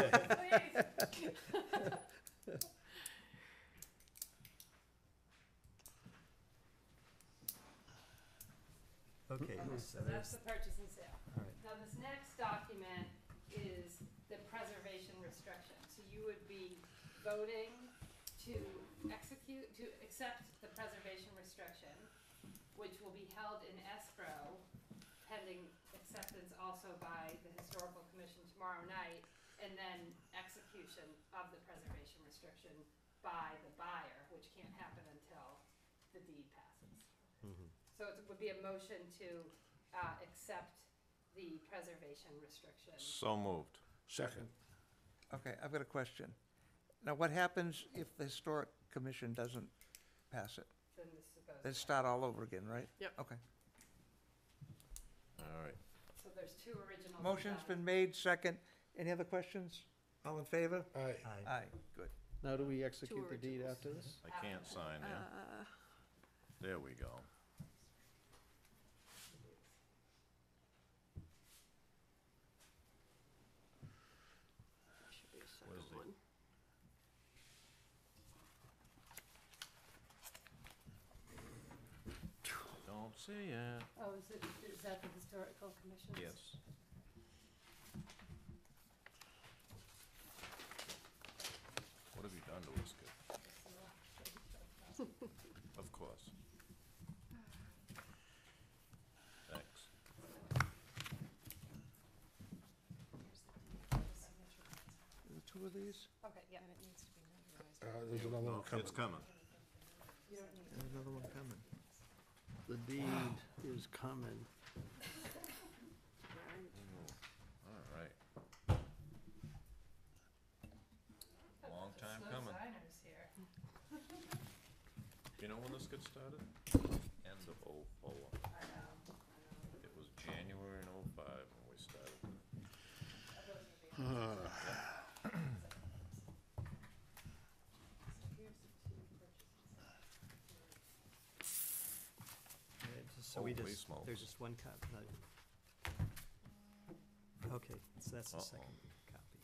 Okay, So that's the purchase and sale. all right. Now, this next document is the preservation restriction. So you would be voting to accept the preservation restriction, which will be held in escrow pending acceptance also by the Historical Commission tomorrow night, and then execution of the preservation restriction by the buyer, which can't happen until the deed passes. So it would be a motion to accept the preservation restriction. So moved. Second. Okay, I've got a question. Now, what happens if the Historic Commission doesn't pass it? Then this goes. They start all over again, right? Yep. Okay. All right. So there's two originals. of Motion's that. been made, second. Any other questions? All in favor? Aye. Aye. Aye, good. Now, do we execute the deed originals. after this? I can't sign there. There we go. Should be a Where's second the- one. Don't see it. Oh, is that the Historical Commission? Yes. What have you done to us, kid? Of course. Thanks. The two of these? Okay, yeah. And it needs to be notarized. There's another one coming. It's coming. You don't need. There's another one coming. The deed is coming. All right. Long time Slow coming. signers here. You know when this gets started? End of '04. I know. It was January in '05 when we started. So we Holy just, smokes. there's just one copy. Okay, so that's the Uh-oh. second copy.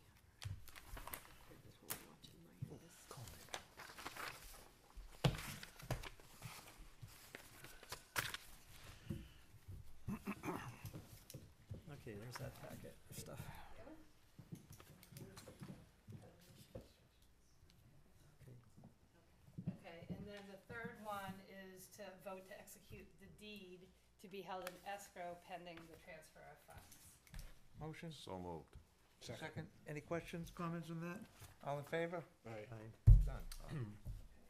Okay, there's that packet of stuff. Okay. Okay, and then the third one is to vote to execute the deed to be held in escrow pending the transfer of funds. Motion? So moved. Second, any questions, comments on that? All in favor? Aye. Done.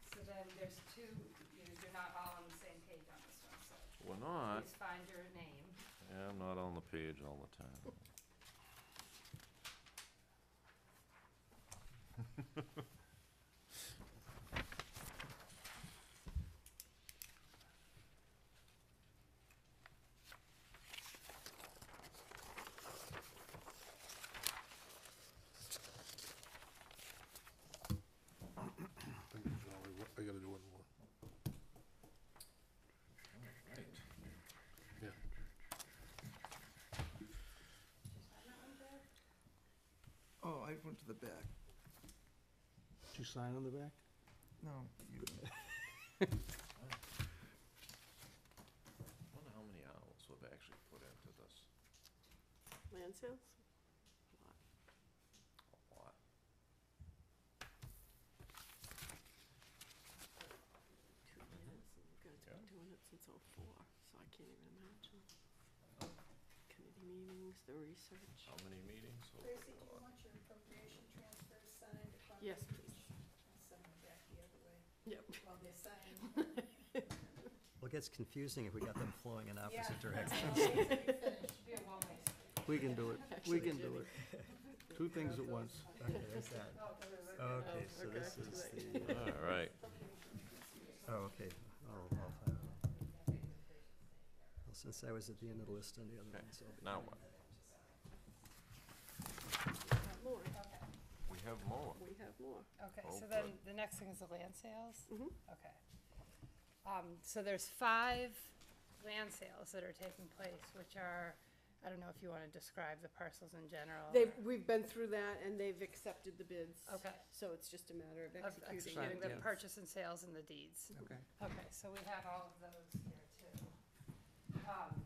So then there's two, you're not all on the same page on this one, so We're not. please find your name. Yeah, I'm not on the page all the time. I gotta do one more. Right. Yeah. Oh, I went to the back. Did you sign on the back? No, you, Wonder how many hours we've actually put into this. Land sales? A lot. 2 years, and you guys have been doing it since '04, so I can't even imagine. Committee meetings, the research. How many meetings? Oh, Tracy, do you God. want your appropriation transfers signed upon? Yes, please. I'll send them back the other way Yep. while they're signed. Well, it gets confusing if we got them flowing in opposite Yeah. directions. Should be a one-way street. We can do it. We can do it. Two things at once. Okay, there's that. Okay, so okay, this too is late. the, All right. oh, okay, all five of them. Well, since I was at the end of the list on the other Okay, ones, I'll be. now what? More, We have more. we have more. Okay, Oh, so then good. the next thing is the land sales? Mhm. Okay. So there's 5 land sales that are taking place, which are, I don't know if you want to describe the parcels in general. We've been through that, and they've accepted the bids. Okay. So it's just a matter of Of executing. executing it. the Yeah. purchase and sales and the deeds. okay. Okay, so we have all of those here too.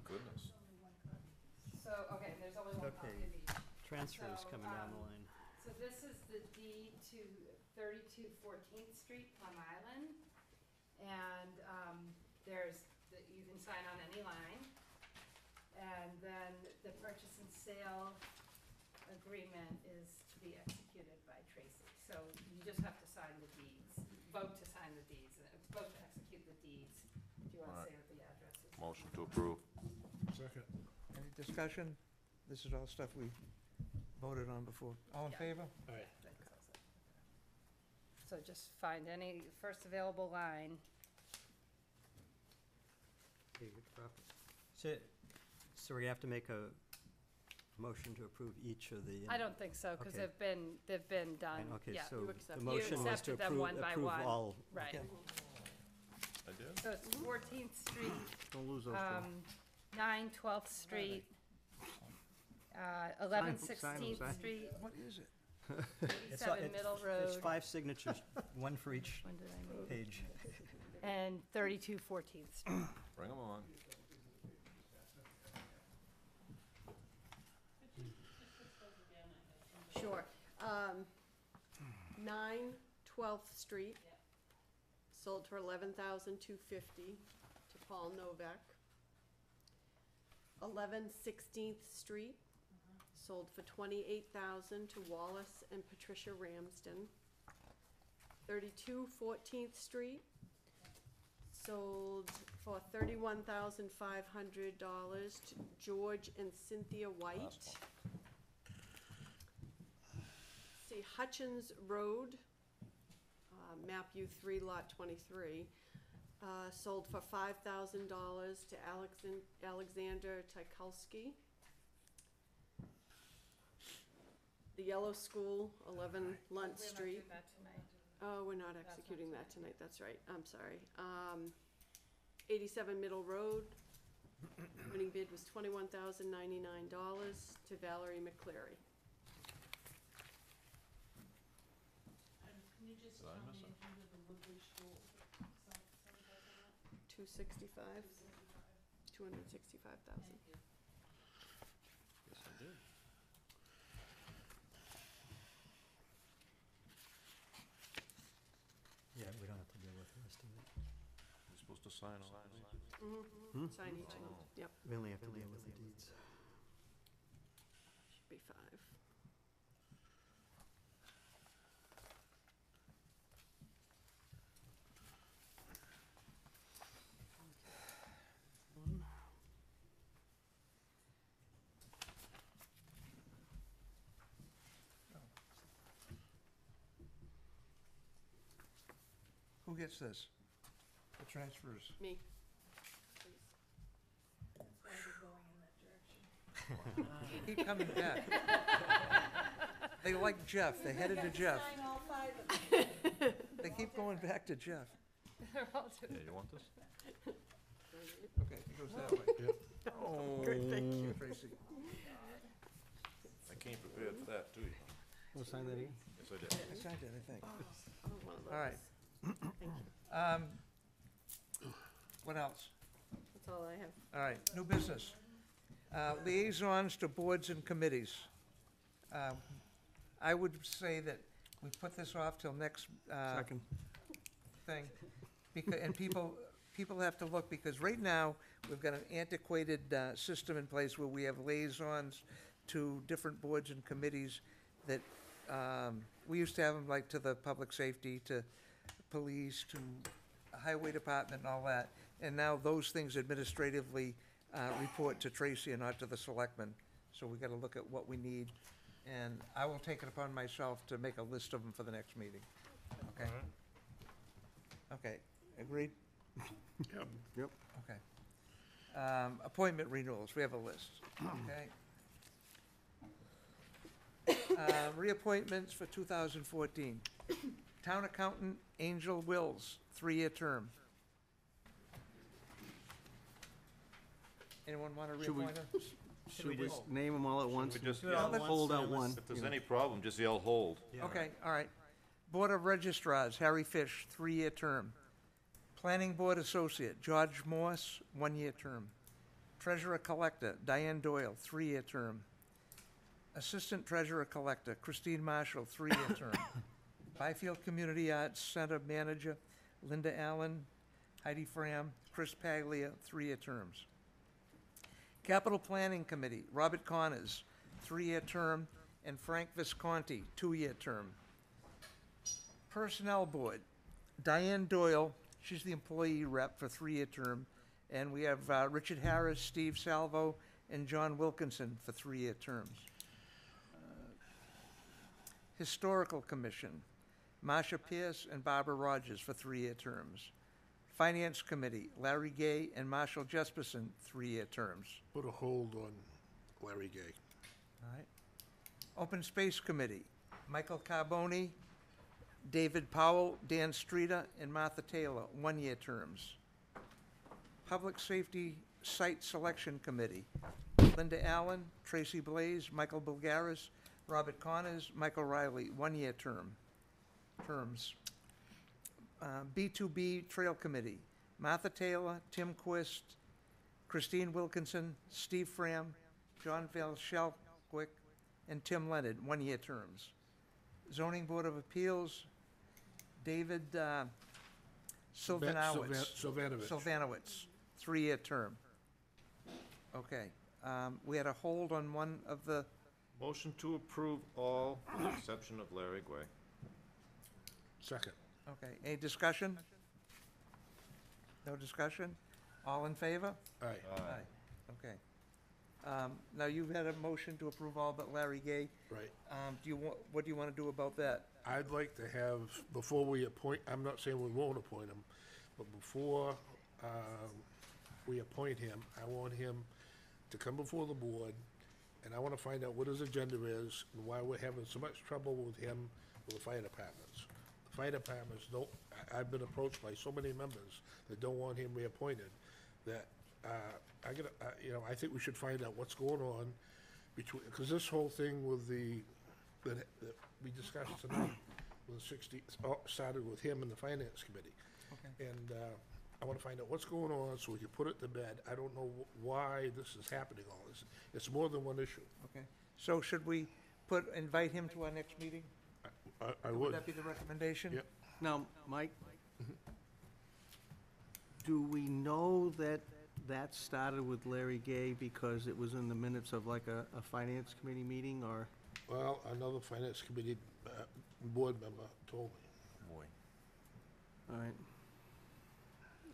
Goodness. So, okay, there's only one copy Okay. of each. Transfers So, coming down the line. So this is the deed to 32 14th Street, Plum Island. And you can sign on any line. And then the purchase and sale agreement is to be executed by Tracy. So you just have to sign the deeds, vote to sign the deeds, vote to execute the deeds. Do you want to Alright. say what the address is? Motion to approve. Second. Any discussion? This is all stuff we voted on before. All in Yeah. favor? Aye. So just find any first available line. Okay, good property. So we're gonna have to make a motion to approve each of the. I don't think so, because Okay. they've been done, Okay, yeah. so you accept- the you motion was to accepted them approve, one by approve one. all. Right. Okay. I did? So it's 14th Street, Don't lose those two. 9 12th Street, 11 Sign 'em, 16th sign 'em. Street, What is it? It's all- 87 Middle Road. It's 5 signatures, one for each When did I move? page. And 32 14th Street. Bring them on. Sure. 9 12th Street. Sold for $11,250 to Paul Novak. 11 16th Street. Sold for $28,000 to Wallace and Patricia Ramsden. 32 14th Street. Sold for $31,500 to George and Cynthia White. Last See Hutchins Road, map U3, lot 23, sold for $5,000 to Alexander Tchaikovsky. The Yellow School, 11 Lunt We're not Street. doing that tonight. Oh, we're not That's not executing that tonight. tonight, that's right, I'm sorry. 87 Middle Road, winning bid was $21,099 to Valerie McCleary. Did I miss it? 265, 265,000. Yes, I did. Yeah, we don't have to deal with the rest of it. You're supposed to sign all these? Hmm? Sign each of them, yep, We only have to deal with the deeds. should be 5. Who gets this? The transfers. Me. Why we're going in that direction. Keep coming back. They like Jeff, they headed to Jeff. Sign all 5 of them. They keep going back to Jeff. Yeah, you want this? Okay, it goes that way. Oh, thank you, Tracy. I came prepared for that, too. We'll sign that here. Yes, I did. I signed it, I think. Oh, one of All right. those. What else? That's all I have. All right, new business. Liaisons to boards and committees. I would say that we put this off till next Second. thing. And people have to look, because right now, we've got an antiquated system in place where we have liaisons to different boards and committees that, we used to have them like to the public safety, to police, to highway department and all that. And now those things administratively report to Tracy and not to the selectmen. So we gotta look at what we need. And I will take it upon myself to make a list of them for the next meeting. Okay? Okay, agreed? Yep. Okay. Appointment renewals, we have a list, okay? Reappointments for 2014. Town Accountant Angel Wills, 3-year term. Anyone want to Should we- reappoint her? Should we just name them all at once? We just, and yeah, hold out one. if there's any problem, just yell hold. Okay, all right. Board of Registrars, Harry Fish, 3-year term. Planning Board Associate, George Morse, 1-year term. Treasurer Collector, Diane Doyle, 3-year term. Assistant Treasurer Collector, Christine Marshall, 3-year term. Byfield Community Arts Center Manager, Linda Allen, Heidi Fram, Chris Paglia, 3-year terms. Capital Planning Committee, Robert Connors, 3-year term, and Frank Visconti, 2-year term. Personnel Board, Diane Doyle, she's the employee rep for 3-year term, and we have Richard Harris, Steve Salvo, and John Wilkinson for 3-year terms. Historical Commission, Marcia Pierce and Barbara Rogers for 3-year terms. Finance Committee, Larry Gay and Marshall Jesperson, 3-year terms. Put a hold on Larry Gay. All right. Open Space Committee, Michael Carboni, David Powell, Dan Streeter, and Martha Taylor, 1-year terms. Public Safety Site Selection Committee, Linda Allen, Tracy Blaze, Michael Bulgaris, Robert Connors, Michael Riley, 1-year terms. B2B Trail Committee, Martha Taylor, Tim Quist, Christine Wilkinson, Steve Fram, John Valshelquick, and Tim Leonard, 1-year terms. Zoning Board of Appeals, David Sylvanowitz. Sylvanowitz, 3-year term. Okay, we had a hold on one of the, Motion to approve all, with the exception of Larry Guay. Second. okay, any discussion? No discussion? All in favor? Aye. Okay. Now, you've had a motion to approve all but Larry Gay. Right. What do you want to do about that? I'd like to have, before we appoint, I'm not saying we won't appoint him, but before we appoint him, I want him to come before the board, and I want to find out what his agenda is and why we're having so much trouble with him with the fire departments. The fire departments don't, I've been approached by so many members that don't want him reappointed, that I think we should find out what's going on between, because this whole thing with that we discussed tonight, with the 60, started with him and the finance committee. Okay. And I want to find out what's going on so we can put it to bed. I don't know why this is happening, all this. It's more than one issue. Okay. So should we invite him to our next meeting? I Would would. that be the recommendation? Yep. Now, Mike, do we know that that started with Larry Gay because it was in the minutes of like a finance committee meeting, or? Well, another finance committee board member told me. Boy. All right.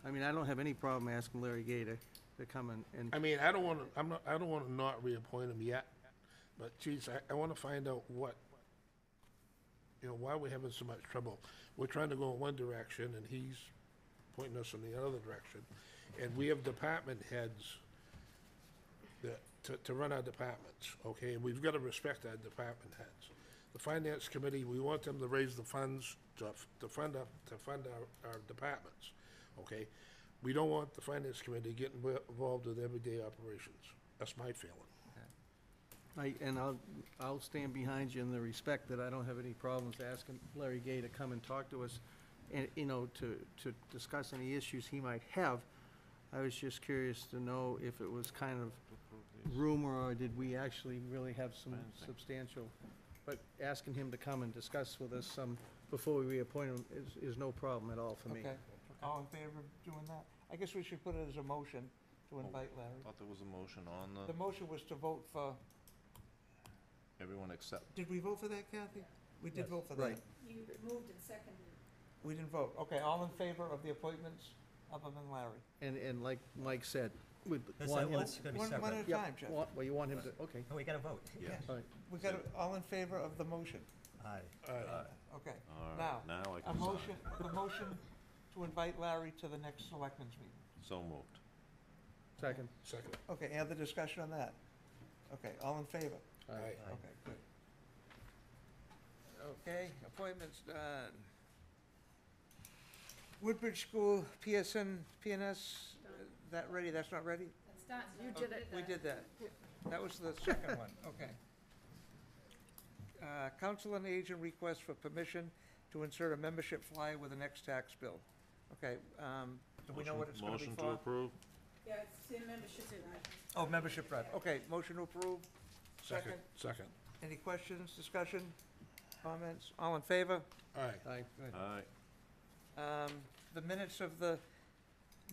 I mean, I don't have any problem asking Larry Gay to come and, I mean, I don't want to not reappoint him yet, but geez, I want to find out what you know, why we're having so much trouble. We're trying to go in one direction, and he's pointing us in the other direction. And we have department heads that, to run our departments, okay? And we've got to respect our department heads. The finance committee, we want them to raise the funds to fund our departments, okay? We don't want the finance committee getting involved with everyday operations. That's my feeling. And I'll stand behind you in the respect that I don't have any problems asking Larry Gay to come and talk to us and, you know, to discuss any issues he might have. I was just curious to know if it was kind of rumor, or did we actually really have some substantial, but asking him to come and discuss with us some, before we reappoint him, is no problem at all for me. Okay, all in favor of doing that? I guess we should put it as a motion to invite Larry. Thought there was a motion on The motion was to vote for, everyone except, did we vote for that, Kathy? We did Yes. vote for that. Right. You moved and seconded. We didn't vote. Okay, all in favor of the appointments other than Larry? And like Mike said, we'd That's want him. it's gonna be One separate. at a Yep, time, Jeff. Well, you want him to, okay, Oh, we gotta vote. yes. all right. We got, all in favor of the motion? Aye. Okay. All Now, right, now I A can sign. motion, the motion to invite Larry to the next selectmen's meeting. So moved. Second. Second. Okay, any other discussion on that? Okay, all in favor? Aye. Aye. Okay, good. Okay, appointments done. Woodbridge School, PNS, that ready? That's not ready? It's done. You did it. We did that. That was the second one, okay. Council on Aging request for permission to insert a membership flyer with the next tax bill. Okay, do we know what it's gonna be for? Motion to approve? Yeah, it's in membership tonight. Oh, membership right, okay, motion to approve, second. Second. Any questions, discussion, comments? All in favor? Aye. Aye. Good. Aye. The minutes of the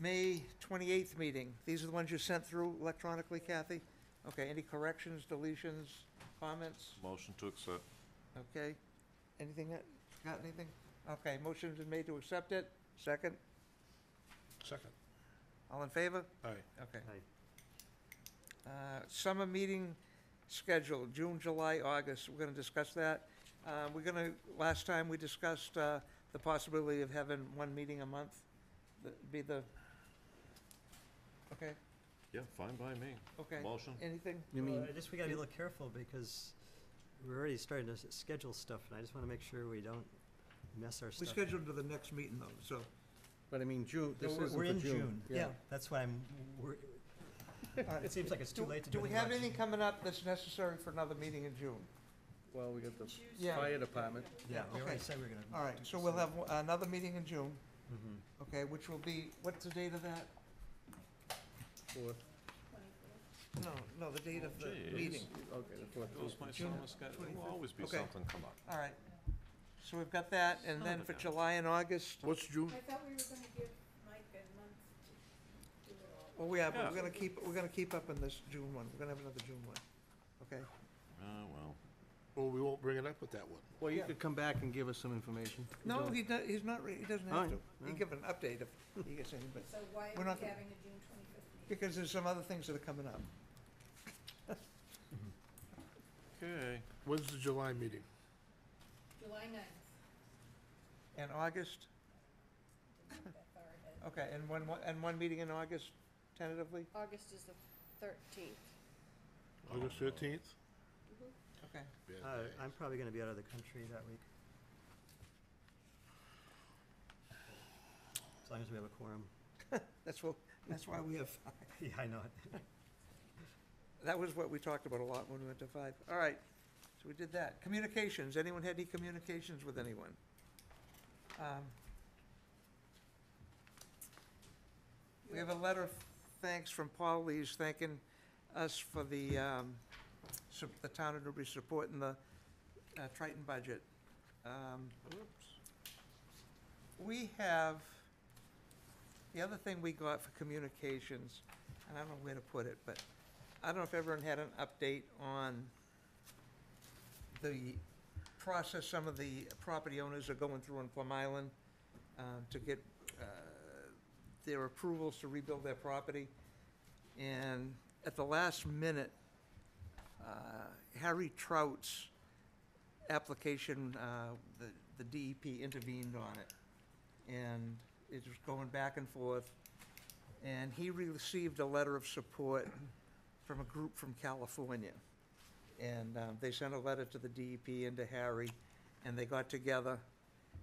May 28th meeting, these are the ones you sent through electronically, Kathy? Okay, any corrections, deletions, comments? Motion to accept. Okay, anything, got anything? Okay, motion's been made to accept it, second, Second. all in favor? Aye. Okay. Aye. Summer meeting schedule, June, July, August, we're gonna discuss that. Last time we discussed, the possibility of having one meeting a month, be the, okay, Yeah, fine by me. okay. Motion? Anything? You mean, Well, I just, we gotta be a little careful because we're already starting to schedule stuff, and I just wanna make sure we don't mess our We stuff. scheduled to the next meeting though, so. but I mean, June, this We're- isn't we're for in June. June. Yeah. That's why it seems like it's too late to do Do we anything have much. anything coming up that's necessary for another meeting in June? Well, we got the Yeah. fire department. Yeah, we already Okay. said we were gonna. All right, do so this. we'll have another meeting in June, Mhm. okay, which will be, what's the date of that? Fourth. No, the date of the Jeez. meeting. Okay, the fourth. Goes my June summer schedule. There will 25th. always be Okay. something come up. All right. So we've got that, and Son then of a for gun. July and August, What's June? I thought we were gonna give Mike a month to do it all. well, we are, but Yeah. we're gonna keep up in this June one, we're gonna have another June one, okay? Well. Well, we won't bring it up with that one. Well, you Yeah. could come back and give us some information. No, he's not, he doesn't All have right, to. He give an update if he gets any, but, So why We're are not we gonna- having a June 25th meeting? because there's some other things that are coming up. Okay. When's the July meeting? July 9th, And August, not that far ahead. okay, and one meeting in August tentatively, August is the 13th. August 13th? okay. I'm probably gonna be out of the country that week. As long as we have a quorum. That's why we have, Yeah, I know it. that was what we talked about a lot when we went to 5. All right, so we did that. Communications, anyone had any communications with anyone? We have a letter of thanks from Paul Lees thanking us for the town of Newbury supporting the Triton budget. We have, the other thing we got for communications, and I don't know where to put it, but I don't know if everyone had an update on the process some of the property owners are going through in Plum Island to get their approvals to rebuild their property. And at the last minute, Harry Trouts application, the DEP intervened on it. And it was going back and forth. And he received a letter of support from a group from California. And they sent a letter to the DEP and to Harry, and they got together,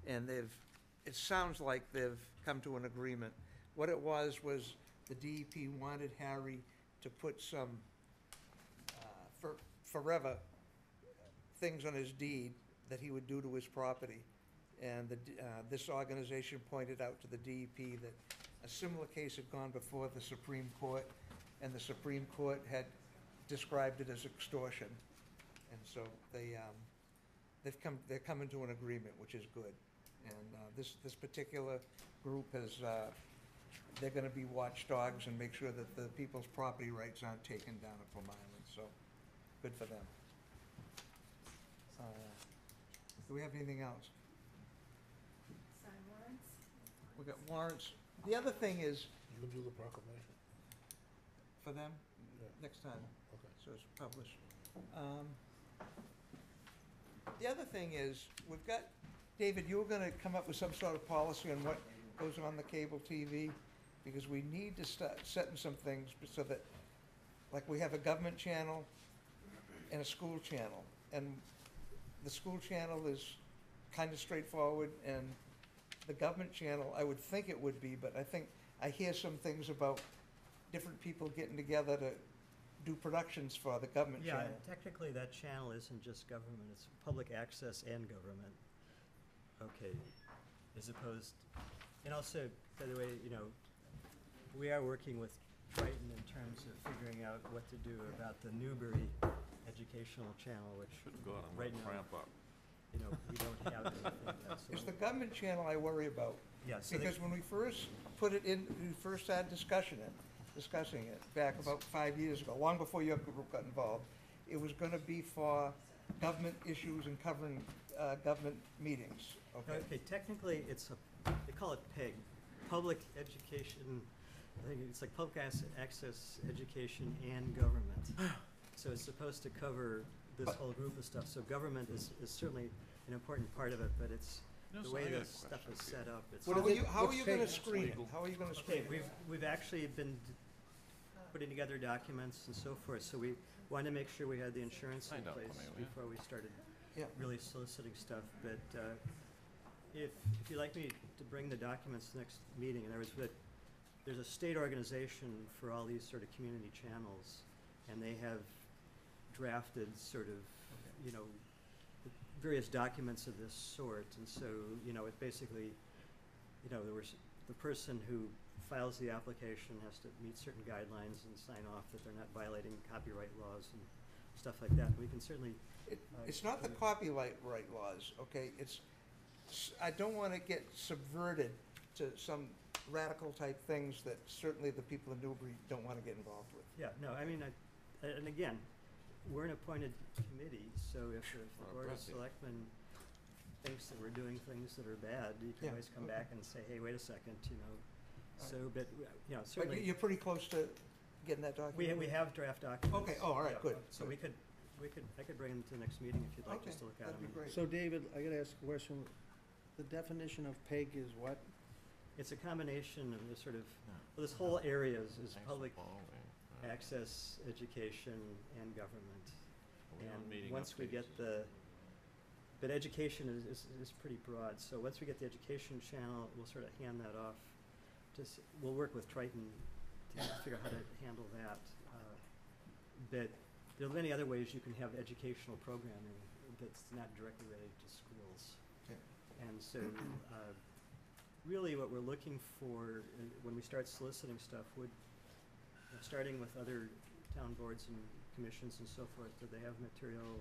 and it sounds like they've come to an agreement. What it was the DEP wanted Harry to put some forever things on his deed that he would do to his property. And this organization pointed out to the DEP that a similar case had gone before the Supreme Court, and the Supreme Court had described it as extortion. And so they're coming to an agreement, which is good. And this particular group has, they're gonna be watchdogs and make sure that the people's property rights aren't taken down at Plum Island, so good for them. Do we have anything else? Sign warrants? We got warrants. The other thing is, You can do the proclamation. for them, Yeah. next time, Okay. so it's published. The other thing is, we've got, David, you were gonna come up with some sort of policy on what goes on the cable TV, because we need to start setting some things so that, like, we have a government channel and a school channel, and the school channel is kind of straightforward, and the government channel, I would think it would be, but I hear some things about different people getting together to do productions for the government Yeah, channel. and technically that channel isn't just government, it's public access and government. Okay, as opposed, and also, by the way, you know, we are working with Triton in terms of figuring out what to do about the Newbury educational channel, which Should go on right and now, cramp up. you know, we don't have anything. It's the government channel I worry about, Yeah, so because when we first put it in, we first started discussing it back about 5 years ago, long before your group got involved. It was gonna be for government issues and covering, government meetings, okay? Okay, technically, they call it PEG, Public Education, I think it's like Public Access Education and Government. So it's supposed to cover this whole group of stuff, so government is certainly an important part of it, but it's, the Yes, way I got a this stuff is question for set up, it's. How are you gonna screen it? How are you gonna screen Okay, it? we've actually been putting together documents and so forth, so we wanted to make sure we had the insurance in Find out place from you, yeah. before we started Yeah. really soliciting stuff, but if you'd like me to bring the documents next meeting, in other words, that there's a state organization for all these sort of community channels, and they have drafted sort of, you know, various documents of this sort, and so, you know, it basically, you know, the person who files the application has to meet certain guidelines and sign off that they're not violating copyright laws and stuff like that. We can certainly, It's not the copyright laws, okay? I don't wanna get subverted to some radical type things that certainly the people in Newbury don't wanna get involved with. yeah, no, I mean, and again, we're an appointed committee, so if the Board of Impressive. Selectmen thinks that we're doing things that are bad, you can Yeah, always come okay. back and say, hey, wait a second, you know. All So, but, you know, But certainly, you're pretty close to getting that document? we have draft documents. Okay, oh, all right, Yeah, good, So good. I could bring them to the next meeting if you'd like, Okay, just to look at them. that'd be great. So David, I gotta ask a question. The definition of PEG is what? It's a combination of the sort of, well, this whole area is Thanks for public following. access, education, and government. Are we on And meeting once we get updates? but education is pretty broad, so once we get the education channel, we'll sort of hand that off we'll work with Triton to figure out how to handle that. But there are many other ways you can have educational programming that's not directly related to schools. Okay. And so, really what we're looking for when we start soliciting stuff starting with other town boards and commissions and so forth, do they have material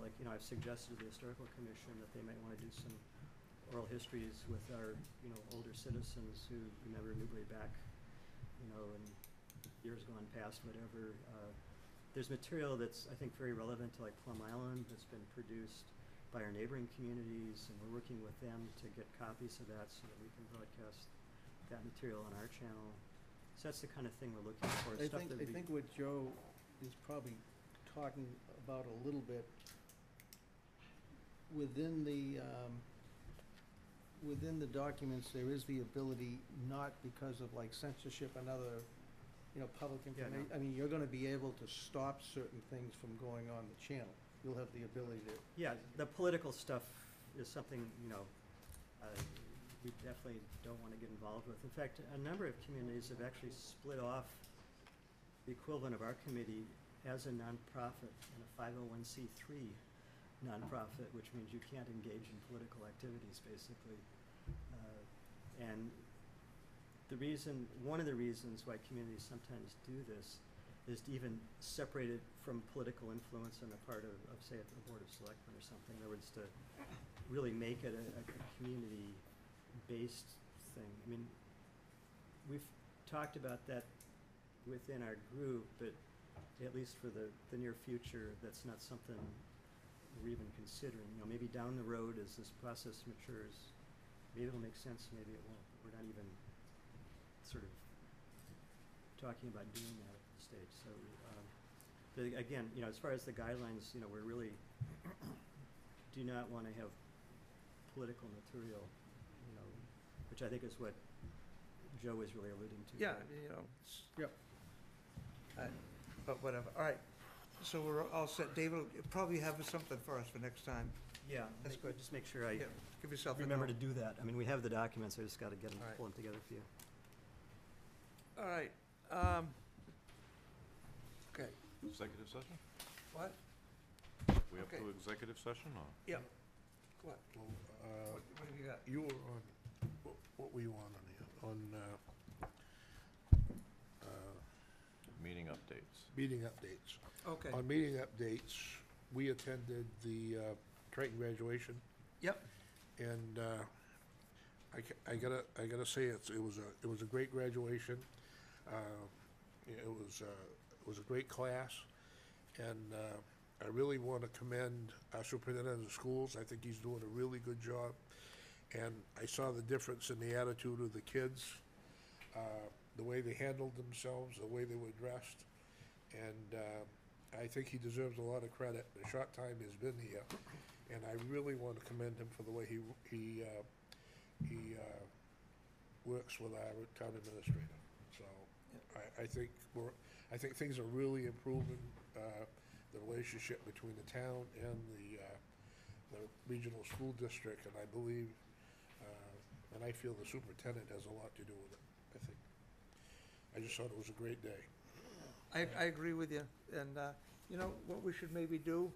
like, you know, I've suggested to the Historical Commission that they might want to do some oral histories with our, you know, older citizens who remember Newbury back, you know, in years gone past, whatever. There's material that's, I think, very relevant to like Plum Island that's been produced by our neighboring communities, and we're working with them to get copies of that so that we can broadcast that material on our channel. So that's the kind of thing we're looking for. I stuff that think what Joe is probably talking about a little bit within the documents, there is the ability, not because of like censorship and other, public Yeah, no. information. I mean, you're gonna be able to stop certain things from going on the channel. You'll have the ability to. Yeah, the political stuff is something, we definitely don't want to get involved with. In fact, a number of communities have actually split off the equivalent of our committee as a nonprofit and a 501c3 nonprofit, which means you can't engage in political activities, basically. And one of the reasons why communities sometimes do this is to even separate it from political influence on the part of say, a Board of Selectmen or something. In other words, to really make it a community-based thing. I mean, we've talked about that within our group, but at least for the near future, that's not something we're even considering. Maybe down the road as this process matures, maybe it'll make sense, maybe it won't. But we're not even sort of talking about doing that at this stage. So, but again, as far as the guidelines, we really do not want to have political material, which I think is what Joe was really alluding to. Yeah, right? Yep. But whatever, all right. So we're all set. David, you'll probably have something for us for next time. Yeah, That's good. Just make sure I Yeah, give yourself a remember to note. do that. I mean, we have the documents, I just got to get them, All right. pull them together for you. All right, okay, Executive session? what? We up Okay. to executive session, or? Yeah. What? Well, What have you got? you were on, what were you on here? On, Meeting updates. meeting updates. Okay, On meeting updates, we attended the Triton graduation, yep, and I gotta say it was a great graduation. It was a great class, and I really want to commend our superintendent of schools. I think he's doing a really good job, and I saw the difference in the attitude of the kids, the way they handled themselves, the way they were dressed, and I think he deserves a lot of credit. The short time he's been here, and I really want to commend him for the way he works with our town administrator. So I think things are really improving, the relationship between the town and the regional school district, and I believe, and I feel the superintendent has a lot to do with it. I just thought it was a great day. I agree with you, and, what we should maybe do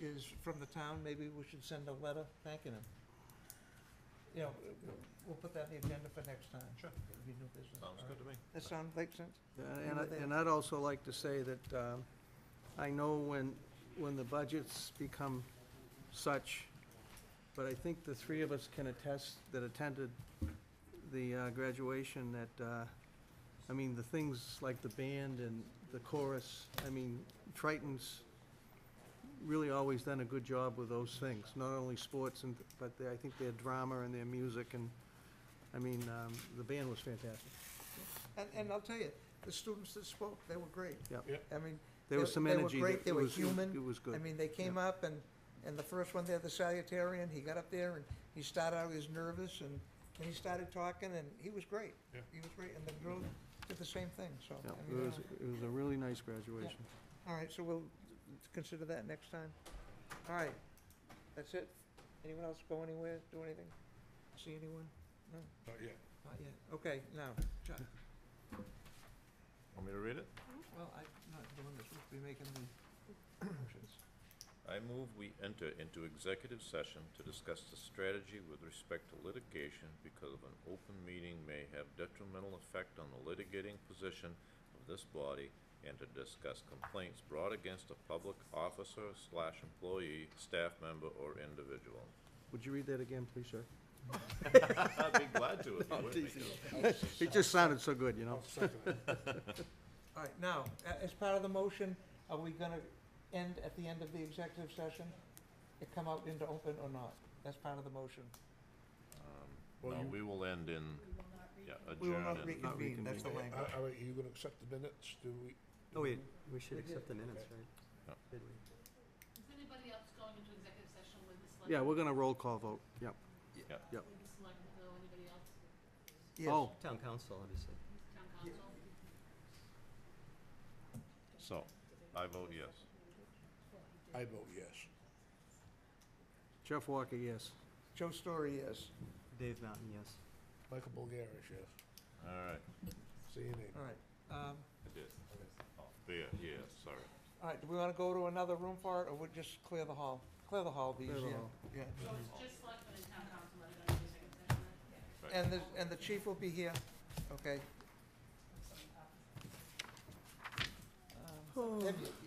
is, from the town, maybe we should send a letter thanking him. We'll put that in the agenda for next time. Sure. It'll be new business. Sounds good to me. That sound make sense? And I'd also like to say that I know when the budgets become such, but I think the three of us can attest that attended the graduation that, the things like the band and the chorus, Triton's really always done a good job with those things, not only sports, but I think their drama and their music, and, the band was fantastic. And I'll tell you, the students that spoke, they were great. Yep. Yep. There was some energy. They were great, they were It was human. It was good. They came up, and the first one there, the salutarian, he got up there, and he started out, he was nervous, and he started talking, and he was great. Yeah. He was great, and the girls did the same thing, so. Yeah, it was a really nice graduation. All right, so we'll consider that next time. All right, that's it? Anyone else go anywhere, do anything? See anyone? No, Not yet. not yet. Okay, now, Chuck. Want me to read it? Well, I'm not doing this, we'll be making the motions. I move we enter into executive session to discuss the strategy with respect to litigation because of an open meeting may have detrimental effect on the litigating position of this body, and to discuss complaints brought against a public officer / employee, staff member, or individual. Would you read that again, please, sir? I'd be glad to if you would make it. It just sounded so good, I'll second it. All right, now, as part of the motion, are we gonna end at the end of the executive session? It come out into open or not? That's part of the motion. Well, No, you- we will end in, We will not We will adjourn not and reconvene, that's the language. All right, you gonna accept the minutes? Do we? Oh, we should We did. accept the minutes, right? Yeah. Did we? Is anybody else going into executive session with the Yeah, we're gonna roll call vote, yep. Yep. Yep. Yes. Oh, Town council, obviously. So, I vote yes. I vote yes. Jeff Walker, yes. Joe Story, yes. Dave Mountain, yes. Michael Bulgaris, yes. All right, See you later. All right. I did. Oh, there, yeah, sorry. All right, do we want to go to another room for it, or we'll just clear the hall? Clear the hall, these, Clear the yeah. hall. Yeah. Just selectmen and town council, but I don't think Right. And the chief will be here, okay? Have you,